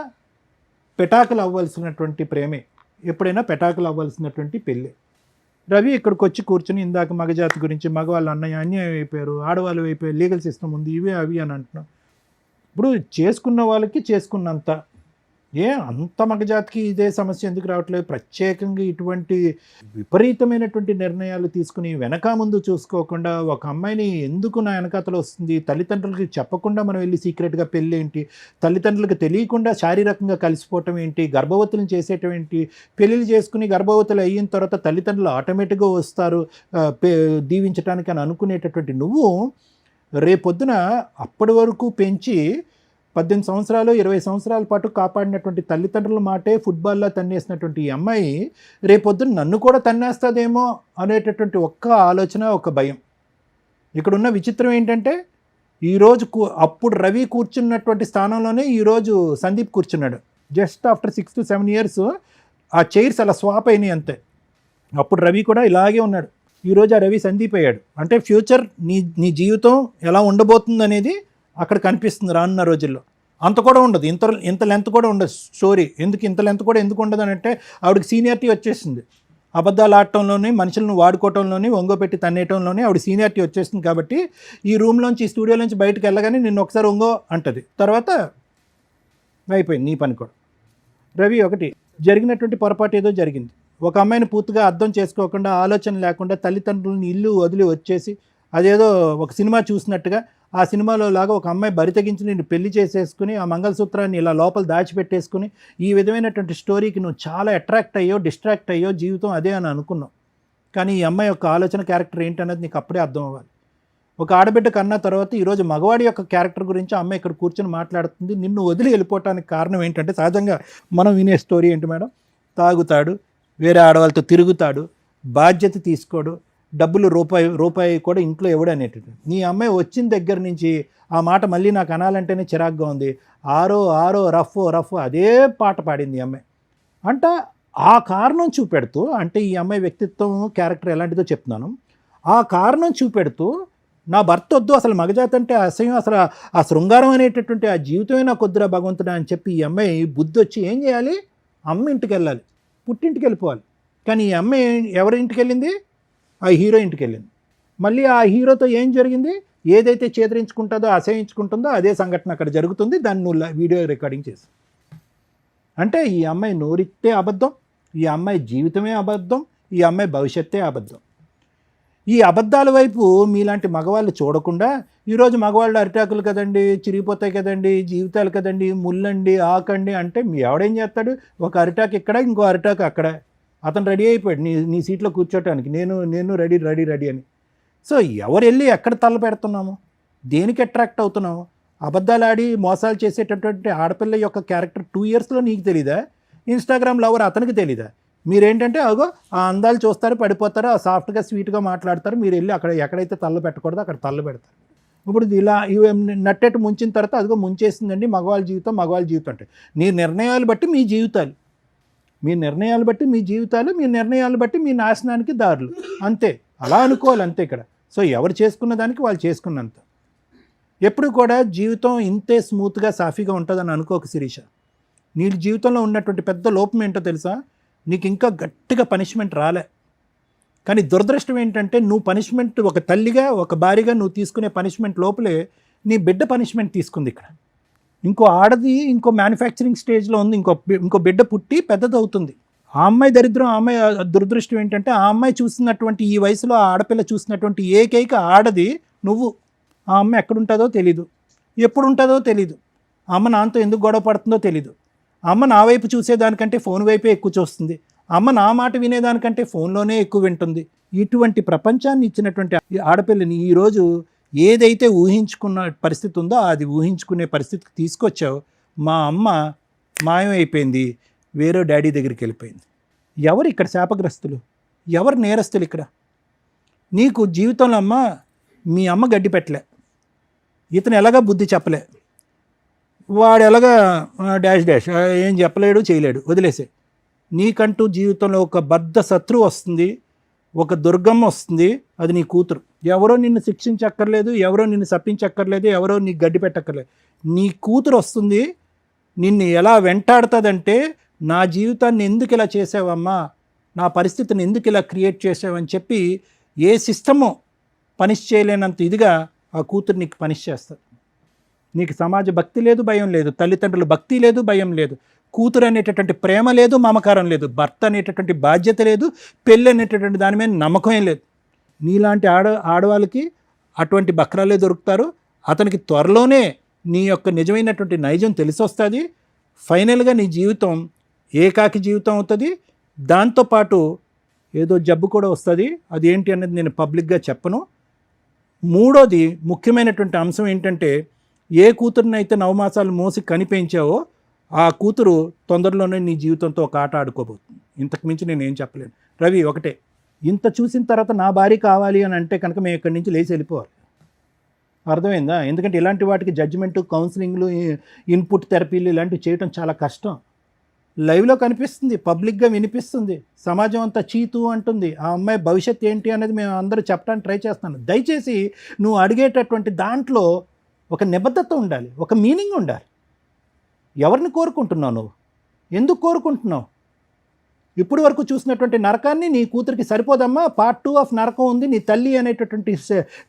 పెటాకులు అవ్వాల్సినటువంటి ప్రేమే, ఎప్పుడైనా పెటాకులు అవ్వాల్సినటువంటి పెళ్ళి. రవి ఇక్కడికి వచ్చి కూర్చొని ఇందాక మగజాతి గురించి మగవాళ్ళు అన్నయ్య అన్యాయం అయిపోయారు, ఆడవాళ్ళు అయిపోయారు, లీగల్ సిస్టమ్ ఉంది, ఇవే అవి అని అంటున్నాం. ఇప్పుడు చేసుకున్న వాళ్ళకి చేసుకున్నంత, అంత మగజాతికి ఇదే సమస్య ఎందుకు రావట్లేదు? ప్రత్యేకంగా ఇటువంటి విపరీతమైనటువంటి నిర్ణయాలు తీసుకుని వెనక ముందు చూసుకోకుండా ఒక అమ్మాయిని ఎందుకు నా వెనకాతలు వస్తుంది, తల్లిదండ్రులకి చెప్పకుండా మనం వెళ్ళి సీక్రెట్గా పెళ్ళి ఏంటి, తల్లిదండ్రులకు తెలియకుండా శారీరకంగా కలిసిపోవటం ఏంటి, గర్భవతులను చేసేయటం ఏంటి, పెళ్ళిళ్ళు చేసుకుని గర్భవతులు అయిన తర్వాత తల్లిదండ్రులు ఆటోమేటిక్గా వస్తారు దీవించడానికి అని అనుకునేటటువంటి నువ్వు రేపొద్దున అప్పటి వరకు పెంచి 18 సంవత్సరాలు 20 సంవత్సరాల పాటు కాపాడినటువంటి తల్లిదండ్రుల మాటే ఫుట్బాల్లో తన్నేసినటువంటి ఈ అమ్మాయి రేపొద్దున నన్ను కూడా తన్నేస్తుందేమో అనేటటువంటి ఒక్క ఆలోచన, ఒక భయం. ఇక్కడున్న విచిత్రం ఏంటంటే ఈరోజు అప్పుడు రవి కూర్చున్నటువంటి స్థానంలోనే ఈరోజు సందీప్ కూర్చున్నాడు. జస్ట్ ఆఫ్టర్ 6 to 7 years ఆ చైర్స్ అలా స్వాప్ అయినాయి అంతే. అప్పుడు రవి కూడా ఇలాగే ఉన్నాడు, ఈరోజు ఆ రవి సందీప్ అయ్యాడు. అంటే ఫ్యూచర్ నీ జీవితం ఎలా ఉండబోతుంది అనేది అక్కడ కనిపిస్తుంది రానున్న రోజుల్లో. అంత కూడా ఉండదు, ఇంత లెంత్ కూడా ఉండదు స్టోరీ. ఇంత లెంత్ కూడా ఎందుకు ఉండదు అని అంటే ఆవిడకి సీనియారిటీ వచ్చేసింది. అబద్ధాలు ఆడటంలోని, మనుషులను వాడుకోవటంలోని, ఒంగోపెట్టి తన్నేయటంలోని ఆవిడ సీనియారిటీ వచ్చేసింది. కాబట్టి ఈ రూమ్లోంచి, ఈ స్టూడియోలోంచి బయటకు వెళ్ళగానే నిన్ను ఒకసారి ఒంగో అంటది, తర్వాత అయిపోయింది నీ పని కూడా. రవి ఒకటి జరిగినటువంటి పొరపాటు ఏదో జరిగింది. ఒక అమ్మాయిని పూర్తిగా అర్థం చేసుకోకుండా, ఆలోచన లేకుండా తల్లిదండ్రులని ఇల్లు వదిలి వచ్చేసి అదేదో ఒక సినిమా చూసినట్టుగా ఆ సినిమాలో లాగా ఒక అమ్మాయి బరి తెగించి నేను పెళ్లి చేసేసుకుని ఆ మంగళసూత్రాన్ని ఇలా లోపల దాచిపెట్టేసుకుని ఈ విధమైనటువంటి స్టోరీకి నువ్వు చాలా అట్రాక్ట్ అయ్యో, డిస్ట్రాక్ట్ అయ్యో, జీవితం అదే అని అనుకున్నావు. కానీ ఈ అమ్మాయి యొక్క ఆలోచన క్యారెక్టర్ ఏంటన్నది నీకు అప్పుడే అర్థం అవ్వాలి. ఒక ఆడబిడ్డ కన్నా తర్వాత ఈరోజు మగవాడి యొక్క క్యారెక్టర్ గురించి అమ్మాయి ఇక్కడ కూర్చొని మాట్లాడుతుంది. నిన్ను వదిలి వెళ్ళిపోవటానికి కారణం ఏంటంటే సహజంగా మనం వినే స్టోరీ ఏంటి మేడం, తాగుతాడు, వేరే ఆడవాళ్ళతో తిరుగుతాడు, బాధ్యత తీసుకోడు, డబ్బులు రూపాయి కూడా ఇంట్లో ఇవ్వడు అనేటట్టు. నీ అమ్మాయి వచ్చిన దగ్గర నుంచి ఆ మాట మళ్ళీ నాకు అనాలంటేనే చిరాగ్గా ఉంది. ఆరో రఫ్ అదే పాట పాడింది ఈ అమ్మాయి. అంటే ఆ కారణం చూపెడుతూ, అంటే ఈ అమ్మాయి వ్యక్తిత్వం క్యారెక్టర్ ఎలాంటిదో చెప్తున్నాను, ఆ కారణం చూపెడుతూ నా భర్త వద్దు, అసలు మగజాతి అంటే అసహ్యం, అసలు ఆ శృంగారం అనేటటువంటి ఆ జీవితమే నాకు వద్దురా భగవంతుడా అని చెప్పి ఈ అమ్మాయి బుద్ధి వచ్చి ఏం చేయాలి, అమ్మ ఇంటికి వెళ్ళాలి, పుట్టింటికి వెళ్ళిపోవాలి. కానీ ఈ అమ్మాయి ఎవరి ఇంటికి వెళ్ళింది, ఆ హీరో ఇంటికి వెళ్ళింది. మళ్ళీ ఆ హీరోతో ఏం జరిగింది, ఏదైతే చేదరించుకుంటుందో, అసహించుకుంటుందో అదే సంఘటన అక్కడ జరుగుతుంది. దాన్ని నువ్వు వీడియో రికార్డింగ్ చేసి, అంటే ఈ అమ్మాయి నోరితే అబద్ధం, ఈ అమ్మాయి జీవితమే అబద్ధం, ఈ అమ్మాయి భవిష్యత్తే అబద్ధం. ఈ అబద్ధాల వైపు మీలాంటి మగవాళ్ళు చూడకుండా ఈరోజు మగవాళ్ళు అరిటాకులు కదండి, చిరిగిపోతాయి కదండి, జీవితాలు కదండి, ముళ్ళండి, ఆకండి అంటే మీ ఎవడేం చేస్తాడు, ఒక అరిటాకు ఇక్కడ, ఇంకో అరిటాకు అక్కడ. అతను రెడీ అయిపోయాడు నీ సీట్లో కూర్చోటానికి, నేను రెడీ అని. సో ఎవరు వెళ్ళి ఎక్కడ తల పెడుతున్నాము, దేనికి అట్రాక్ట్ అవుతున్నాము? అబద్ధాలు ఆడి మోసాలు చేసేటటువంటి ఆడపిల్ల యొక్క క్యారెక్టర్ 2 yearsలో నీకు తెలీదా? ఇన్స్టాగ్రామ్ లవర్ అతనికి తెలీదా? మీరేంటంటే అగో ఆ అందాలు చూస్తారు, పడిపోతారు, ఆ సాఫ్ట్గా స్వీట్గా మాట్లాడతారు, మీరు వెళ్ళి అక్కడ ఎక్కడైతే తల్ల పెట్టకూడదో అక్కడ తల్ల పెడతారు. ఇప్పుడు ఇలా నట్టేట్టు ముంచిన తర్వాత అదిగో ముంచేసిందండి మగవాళ్ళ జీవితం అంటే నీ నిర్ణయాలు బట్టి మీ జీవితాలు, మీ నిర్ణయాలు బట్టి మీ జీవితాలు, మీ నిర్ణయాలు బట్టి మీ నాశనానికి దారులు, అంతే. అలా అనుకోవాలి అంతే ఇక్కడ. సో ఎవరు చేసుకున్న దానికి వాళ్ళు చేసుకున్నంత. ఎప్పుడు కూడా జీవితం ఇంతే స్మూత్గా సాఫీగా ఉంటుందని అనుకోక శిరీష. నీ జీవితంలో ఉన్నటువంటి పెద్ద లోపం ఏంటో తెలుసా, నీకు ఇంకా గట్టిగా పనిష్మెంట్ రాలే. కానీ దురదృష్టం ఏంటంటే నువ్వు పనిష్మెంట్, ఒక తల్లిగా ఒక భార్యగా నువ్వు తీసుకునే పనిష్మెంట్ లోపలే నీ బిడ్డ పనిష్మెంట్ తీసుకుంది ఇక్కడ. ఇంకో ఆడది ఇంకో మ్యానుఫ్యాక్చరింగ్ స్టేజ్లో ఉంది, ఇంకో బిడ్డ పుట్టి పెద్దదవుతుంది. ఆ అమ్మాయి దరిద్రం, ఆ అమ్మాయి దురదృష్టం ఏంటంటే ఆ అమ్మాయి చూసినటువంటి, ఈ వయసులో ఆ ఆడపిల్ల చూసినటువంటి ఏకైక ఆడది నువ్వు. ఆ అమ్మాయి ఎక్కడుంటుందో తెలీదు, ఎప్పుడు ఉంటుందో తెలీదు, అమ్మ నాన్నతో ఎందుకు గొడవ పడుతుందో తెలీదు, అమ్మ నా వైపు చూసేదానికంటే ఫోన్ వైపే ఎక్కువ చూస్తుంది, అమ్మ నా మాట వినేదానికంటే ఫోన్లోనే ఎక్కువ వింటుంది. ఇటువంటి ప్రపంచాన్ని ఇచ్చినటువంటి ఆడపిల్లని ఈరోజు ఏదైతే ఊహించుకున్న పరిస్థితి ఉందో అది ఊహించుకునే పరిస్థితికి తీసుకొచ్చావు. మా అమ్మ మాయమైపోయింది, వేరే డాడీ దగ్గరికి వెళ్ళిపోయింది. ఎవరు ఇక్కడ శాపగ్రస్తులు, ఎవరు నేరస్తులు ఇక్కడ? నీకు జీవితంలో మీ అమ్మ గడ్డి పెట్టలే, ఇతను ఎలాగా బుద్ధి చెప్పలే, వాడు ఎలాగా డాష్ డాష్ ఏం చెప్పలేడు చేయలేడు, వదిలేసే. నీకంటూ జీవితంలో ఒక బద్ధ శత్రువు వస్తుంది, ఒక దుర్గమ్మ వస్తుంది, అది నీ కూతురు. ఎవరో నిన్ను శిక్షించక్కర్లేదు, ఎవరో నిన్ను శప్పించక్కర్లేదు, ఎవరో నీకు గడ్డి పెట్టక్కర్లేదు. నీ కూతురు వస్తుంది, నిన్ను ఎలా వెంటాడుతుందంటే, నా జీవితాన్ని ఎందుకు ఇలా చేసావమ్మా, నా పరిస్థితిని ఎందుకు ఇలా క్రియేట్ చేసావని చెప్పి ఏ సిస్టము పనిష్ చేయలేనంత ఇదిగా ఆ కూతురు నీకు పనిష్ చేస్తుంది. నీకు సమాజ భక్తి లేదు, భయం లేదు, తల్లిదండ్రుల భక్తి లేదు, భయం లేదు, కూతురు అనేటటువంటి ప్రేమ లేదు, మమకారం లేదు, భర్త అనేటటువంటి బాధ్యత లేదు, పెళ్ళి అనేటటువంటి దాని మీద నమ్మకమే లేదు. నీలాంటి ఆడవాళ్ళకి అటువంటి బక్రాలే దొరుకుతారు. అతనికి త్వరలోనే నీ యొక్క నిజమైనటువంటి నైజం తెలిసొస్తుంది. ఫైనల్గా నీ జీవితం ఏకాకి జీవితం అవుతుంది. దాంతోపాటు ఏదో జబ్బు కూడా వస్తుంది. అది ఏంటి అనేది నేను పబ్లిక్గా చెప్పను. మూడోది ముఖ్యమైనటువంటి అంశం ఏంటంటే, ఏ కూతురునైతే 9 మాసాలు మోసి కనిపించావో ఆ కూతురు తొందరలోనే నీ జీవితంతో ఒక ఆట ఆడుకోబోతుంది. ఇంతకు మించి నేను ఏం చెప్పలేను. రవి, ఒకటే, ఇంత చూసిన తర్వాత నా భార్య కావాలి అని అంటే కనుక మేము ఇక్కడి నుంచి లేచి వెళ్ళిపోవాలి. అర్థమైందా? ఎందుకంటే ఇలాంటి వాటికి జడ్జిమెంటు, కౌన్సిలింగ్లు, ఇన్పుట్ థెరపీలు ఇలాంటివి చేయడం చాలా కష్టం. లైవ్లో కనిపిస్తుంది, పబ్లిక్గా వినిపిస్తుంది, సమాజం అంతా చీతు అంటుంది. ఆ అమ్మాయి భవిష్యత్తు ఏంటి అనేది మేము అందరూ చెప్పడానికి ట్రై చేస్తున్నాను. దయచేసి నువ్వు అడిగేటటువంటి దాంట్లో ఒక నిబద్ధత ఉండాలి, ఒక మీనింగ్ ఉండాలి. ఎవరిని కోరుకుంటున్నావు నువ్వు? ఎందుకు కోరుకుంటున్నావు? ఇప్పుడు వరకు చూసినటువంటి నరకాన్ని నీ కూతురికి సరిపోదమ్మా. పార్ట్ 2 ఆఫ్ నరకం ఉంది, నీ తల్లి అనేటటువంటి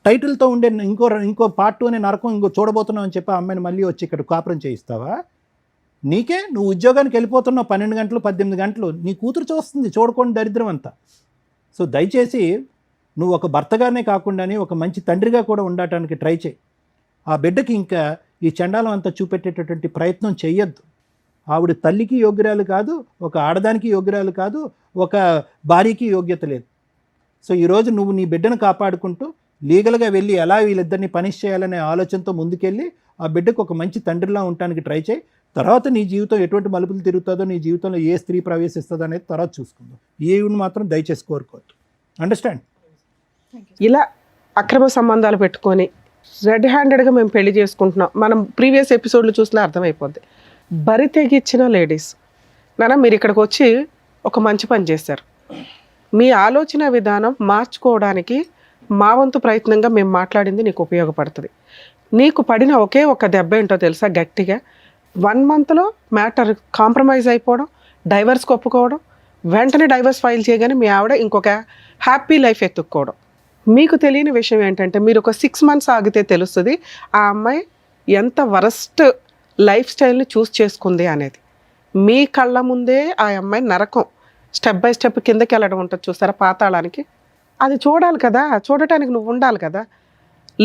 టైటిల్తో ఉండే ఇంకో పార్ట్ 2 అనే నరకం ఇంకో చూడబోతున్నావు అని చెప్పి ఆ అమ్మాయిని మళ్ళీ వచ్చి ఇక్కడ కాపురం చేయిస్తావా? నీకే, నువ్వు ఉద్యోగానికి వెళ్ళిపోతున్నావు 12 గంటలు 18 గంటలు, నీ కూతురు చూస్తుంది, చూడకుండా దరిద్రం అంతా. సో దయచేసి నువ్వు ఒక భర్తగానే కాకుండానే ఒక మంచి తండ్రిగా కూడా ఉండటానికి ట్రై చేయి. ఆ బిడ్డకి ఇంకా ఈ చండాలం అంతా చూపెట్టేటటువంటి ప్రయత్నం చెయ్యొద్దు. ఆవిడ తల్లికి యోగ్యురాలు కాదు, ఒక ఆడదానికి యోగ్యురాలు కాదు, ఒక భార్యకి యోగ్యత లేదు. సో ఈరోజు నువ్వు నీ బిడ్డను కాపాడుకుంటూ లీగల్గా వెళ్ళి ఎలా వీళ్ళిద్దరిని పనిష్ చేయాలనే ఆలోచనతో ముందుకెళ్ళి ఆ బిడ్డకు ఒక మంచి తండ్రిలా ఉండటానికి ట్రై చేయి. తర్వాత నీ జీవితం ఎటువంటి మలుపులు తిరుగుతుందో, నీ జీవితంలో ఏ స్త్రీ ప్రవేశిస్తుందో అనేది తర్వాత చూసుకుందాం. ఏవిని మాత్రం దయచేసి కోరుకోవద్దు. అండర్స్టాండ్? ఇలా అక్రమ సంబంధాలు పెట్టుకొని రెడ్ హ్యాండెడ్గా మేము పెళ్లి చేసుకుంటున్నాం, మనం ప్రీవియస్ ఎపిసోడ్లు చూసినా అర్థమైపోద్ది. బరి తెగిచ్చిన లేడీస్ నాన్న, మీరు ఇక్కడికి వచ్చి ఒక మంచి పని చేశారు. మీ ఆలోచన విధానం మార్చుకోవడానికి మా వంతు ప్రయత్నంగా మేము మాట్లాడింది నీకు ఉపయోగపడుతుంది. నీకు పడిన ఒకే ఒక దెబ్బ ఏంటో తెలుసా? గట్టిగా 1 monthలో మ్యాటర్ కాంప్రమైజ్ అయిపోవడం, డైవర్స్కి ఒప్పుకోవడం, వెంటనే డైవర్స్ ఫైల్ చేయగానే మీ ఆవిడ ఇంకొక హ్యాపీ లైఫ్ ఎత్తుక్కోవడం. మీకు తెలియని విషయం ఏంటంటే, మీరు ఒక 6 months ఆగితే తెలుస్తుంది ఆ అమ్మాయి ఎంత వరస్ట్ లైఫ్ స్టైల్ని చూస్ చేసుకుంది అనేది. మీ కళ్ళ ముందే ఆ అమ్మాయి నరకం స్టెప్ బై స్టెప్ కిందకి వెళ్ళడం ఉంటుంది చూస్తారా, పాతాళానికి. అది చూడాలి కదా, చూడటానికి నువ్వు ఉండాలి కదా.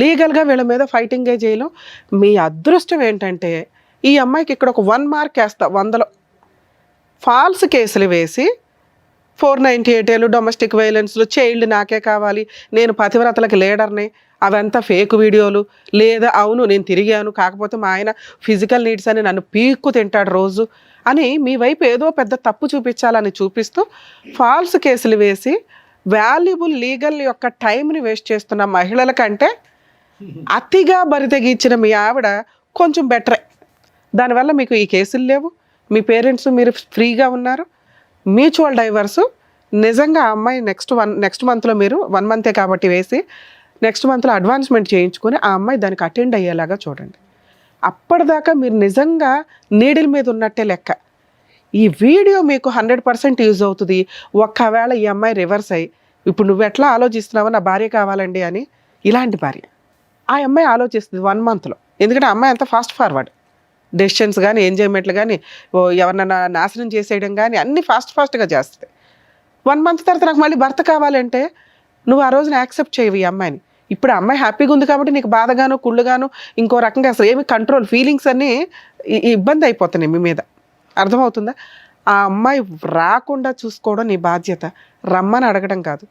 లీగల్గా వీళ్ళ మీద ఫైటింగే చేయలేం. మీ అదృష్టం ఏంటంటే ఈ అమ్మాయికి ఇక్కడ ఒక 1 mark వేస్తా 100లో ఫాల్స్ కేసులు వేసి 498 డొమెస్టిక్ వైలెన్స్లు, చైల్డ్ నాకే కావాలి, నేను పతివ్రతలకు లీడర్ని, అవంతా ఫేక్ వీడియోలు, లేదా అవును నేను తిరిగాను కాకపోతే మా ఆయన ఫిజికల్ నీడ్స్ అని నన్ను పీక్కు తింటాడు రోజు అని మీ వైపు ఏదో పెద్ద తప్పు చూపించాలని చూపిస్తూ ఫాల్స్ కేసులు వేసి వాల్యుబుల్ లీగల్ యొక్క టైంని వేస్ట్ చేస్తున్న మహిళల కంటే అతిగా బరితెగించిన మీ ఆవిడ కొంచెం బెటరే. దానివల్ల మీకు ఈ కేసులు లేవు, మీ మీరు ఫ్రీగా ఉన్నారు. మ్యూచువల్ డైవర్సు నిజంగా ఆ అమ్మాయి నెక్స్ట్ మంత్లో మీరు 1 month కాబట్టి వేసి నెక్స్ట్ మంత్లో అడ్వాన్స్మెంట్ చేయించుకొని ఆ అమ్మాయి దానికి అటెండ్ అయ్యేలాగా చూడండి. అప్పటిదాకా మీరు నిజంగా నీడిల్ మీద ఉన్నట్టే లెక్క. ఈ వీడియో మీకు 100% యూజ్ అవుతుంది. ఒక్కవేళ ఈ అమ్మాయి రివర్స్ అయ్యి ఇప్పుడు నువ్వు ఎట్లా ఆలోచిస్తున్నావో నా భార్య కావాలండి అని, ఇలాంటి భార్య ఆ అమ్మాయి ఆలోచిస్తుంది 1 monthలో. ఎందుకంటే ఆ అమ్మాయి అంత ఫాస్ట్ ఫార్వర్డ్, డెసిషన్స్ కానీ ఎంజాయ్మెంట్లు కానీ ఎవరినైనా నాశనం చేసేయడం కానీ అన్నీ ఫాస్ట్గా చేస్తుంది. 1 month తర్వాత నాకు మళ్ళీ భర్త కావాలంటే నువ్వు ఆ రోజున యాక్సెప్ట్ చేయవు ఈ అమ్మాయిని. ఇప్పుడు ఆ అమ్మాయి హ్యాపీగా ఉంది కాబట్టి నీకు బాధగాను కుళ్ళుగాను ఇంకో రకంగా అసలు ఏమి కంట్రోల్ ఫీలింగ్స్ అన్నీ ఇబ్బంది అయిపోతున్నాయి మీ మీద. అర్థమవుతుందా? ఆ అమ్మాయి రాకుండా చూసుకోవడం నీ బాధ్యత, రమ్మని అడగడం కాదు.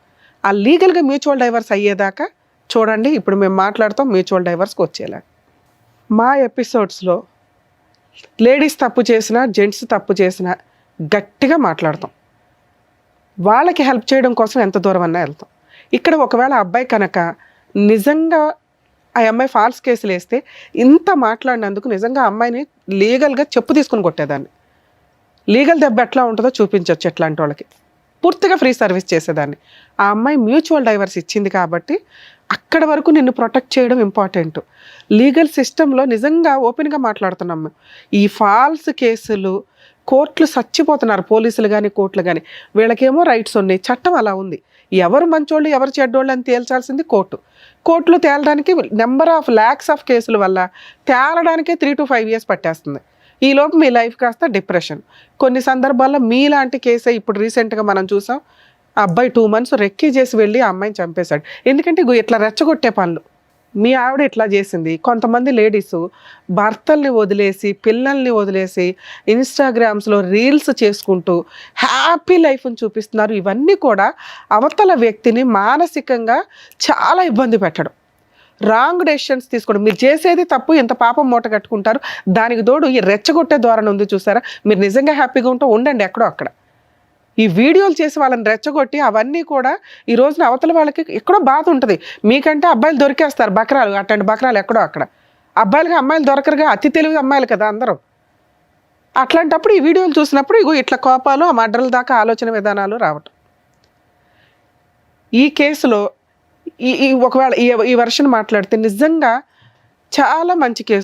ఆ లీగల్గా మ్యూచువల్ డైవర్స్ అయ్యేదాకా చూడండి. ఇప్పుడు మేము మాట్లాడతాం మ్యూచువల్ డైవర్స్కి వచ్చేలా. మా ఎపిసోడ్స్లో లేడీస్ తప్పు చేసినా జెంట్స్ తప్పు చేసినా గట్టిగా మాట్లాడతాం. వాళ్ళకి హెల్ప్ చేయడం కోసం ఎంత దూరం అన్నా వెళ్తాం. ఇక్కడ ఒకవేళ అబ్బాయి కనుక నిజంగా ఆ అమ్మాయి ఫాల్స్ కేసులు వేస్తే ఇంత మాట్లాడినందుకు నిజంగా ఆ అమ్మాయిని లీగల్గా చెప్పు తీసుకుని కొట్టేదాన్ని. లీగల్ దెబ్బ ఎట్లా ఉంటుందో చూపించవచ్చు ఎట్లాంటి వాళ్ళకి. పూర్తిగా ఫ్రీ సర్వీస్ చేసేదాన్ని. ఆ అమ్మాయి మ్యూచువల్ డైవర్స్ ఇచ్చింది కాబట్టి అక్కడ వరకు నిన్ను ప్రొటెక్ట్ చేయడం ఇంపార్టెంట్. లీగల్ సిస్టంలో నిజంగా ఓపెన్గా మాట్లాడుతున్నాం మేము. ఈ ఫాల్స్ కేసులు కోర్టులు చచ్చిపోతున్నారు, పోలీసులు కానీ కోర్టులు కానీ. వీళ్ళకేమో రైట్స్ ఉన్నాయి, చట్టం అలా ఉంది. ఎవరు మంచోళ్ళు ఎవరు చెడ్డోళ్ళు అని తేల్చాల్సింది కోర్టు. కోర్టులో తేలడానికి నెంబర్ ఆఫ్ ల్యాక్స్ ఆఫ్ కేసుల వల్ల తేలడానికే 3 to 5 years పట్టేస్తుంది. ఈలోపు మీ లైఫ్ కాస్త డిప్రెషన్. కొన్ని సందర్భాల్లో మీలాంటి కేసే ఇప్పుడు రీసెంట్గా మనం చూసాం. ఆ అబ్బాయి 2 months రెక్కీ చేసి వెళ్ళి ఆ అమ్మాయిని చంపేశాడు. ఎందుకంటే ఇట్లా రెచ్చగొట్టే పనులు. మీ ఆవిడ ఇట్లా చేసింది. కొంతమంది లేడీస్ భర్తల్ని వదిలేసి పిల్లల్ని వదిలేసి ఇన్స్టాగ్రామ్స్లో రీల్స్ చేసుకుంటూ హ్యాపీ లైఫ్ని చూపిస్తున్నారు. ఇవన్నీ కూడా అవతల వ్యక్తిని మానసికంగా చాలా ఇబ్బంది పెట్టడం, రాంగ్ డెసిషన్స్ తీసుకోవడం. మీరు చేసేది తప్పు, ఎంత పాపం మూట కట్టుకుంటారు. దానికి తోడు ఈ రెచ్చగొట్టే ధోరణి ఉంది చూసారా. మీరు నిజంగా హ్యాపీగా ఉంటూ ఉండండి ఎక్కడో అక్కడ. ఈ వీడియోలు చేసి వాళ్ళని రెచ్చగొట్టి అవన్నీ కూడా ఈ రోజున అవతల వాళ్ళకి ఎక్కడో బాధ ఉంటుంది. మీకంటే అబ్బాయిలు దొరికేస్తారు బకరాలు, అట్లాంటి బకరాలు ఎక్కడో అక్కడ. అబ్బాయిలకి అమ్మాయిలు దొరకరుగా, అతి తెలివి అమ్మాయిలు కదా అందరూ. అట్లాంటప్పుడు ఈ వీడియోలు చూసినప్పుడు ఇట్లా కోపాలు, ఆ మర్డర్ల దాకా ఆలోచన విధానాలు రావటం. ఈ కేసులో ఒకవేళ ఈ వర్షన్ మాట్లాడితే నిజంగా చాలా మంచి కేసు.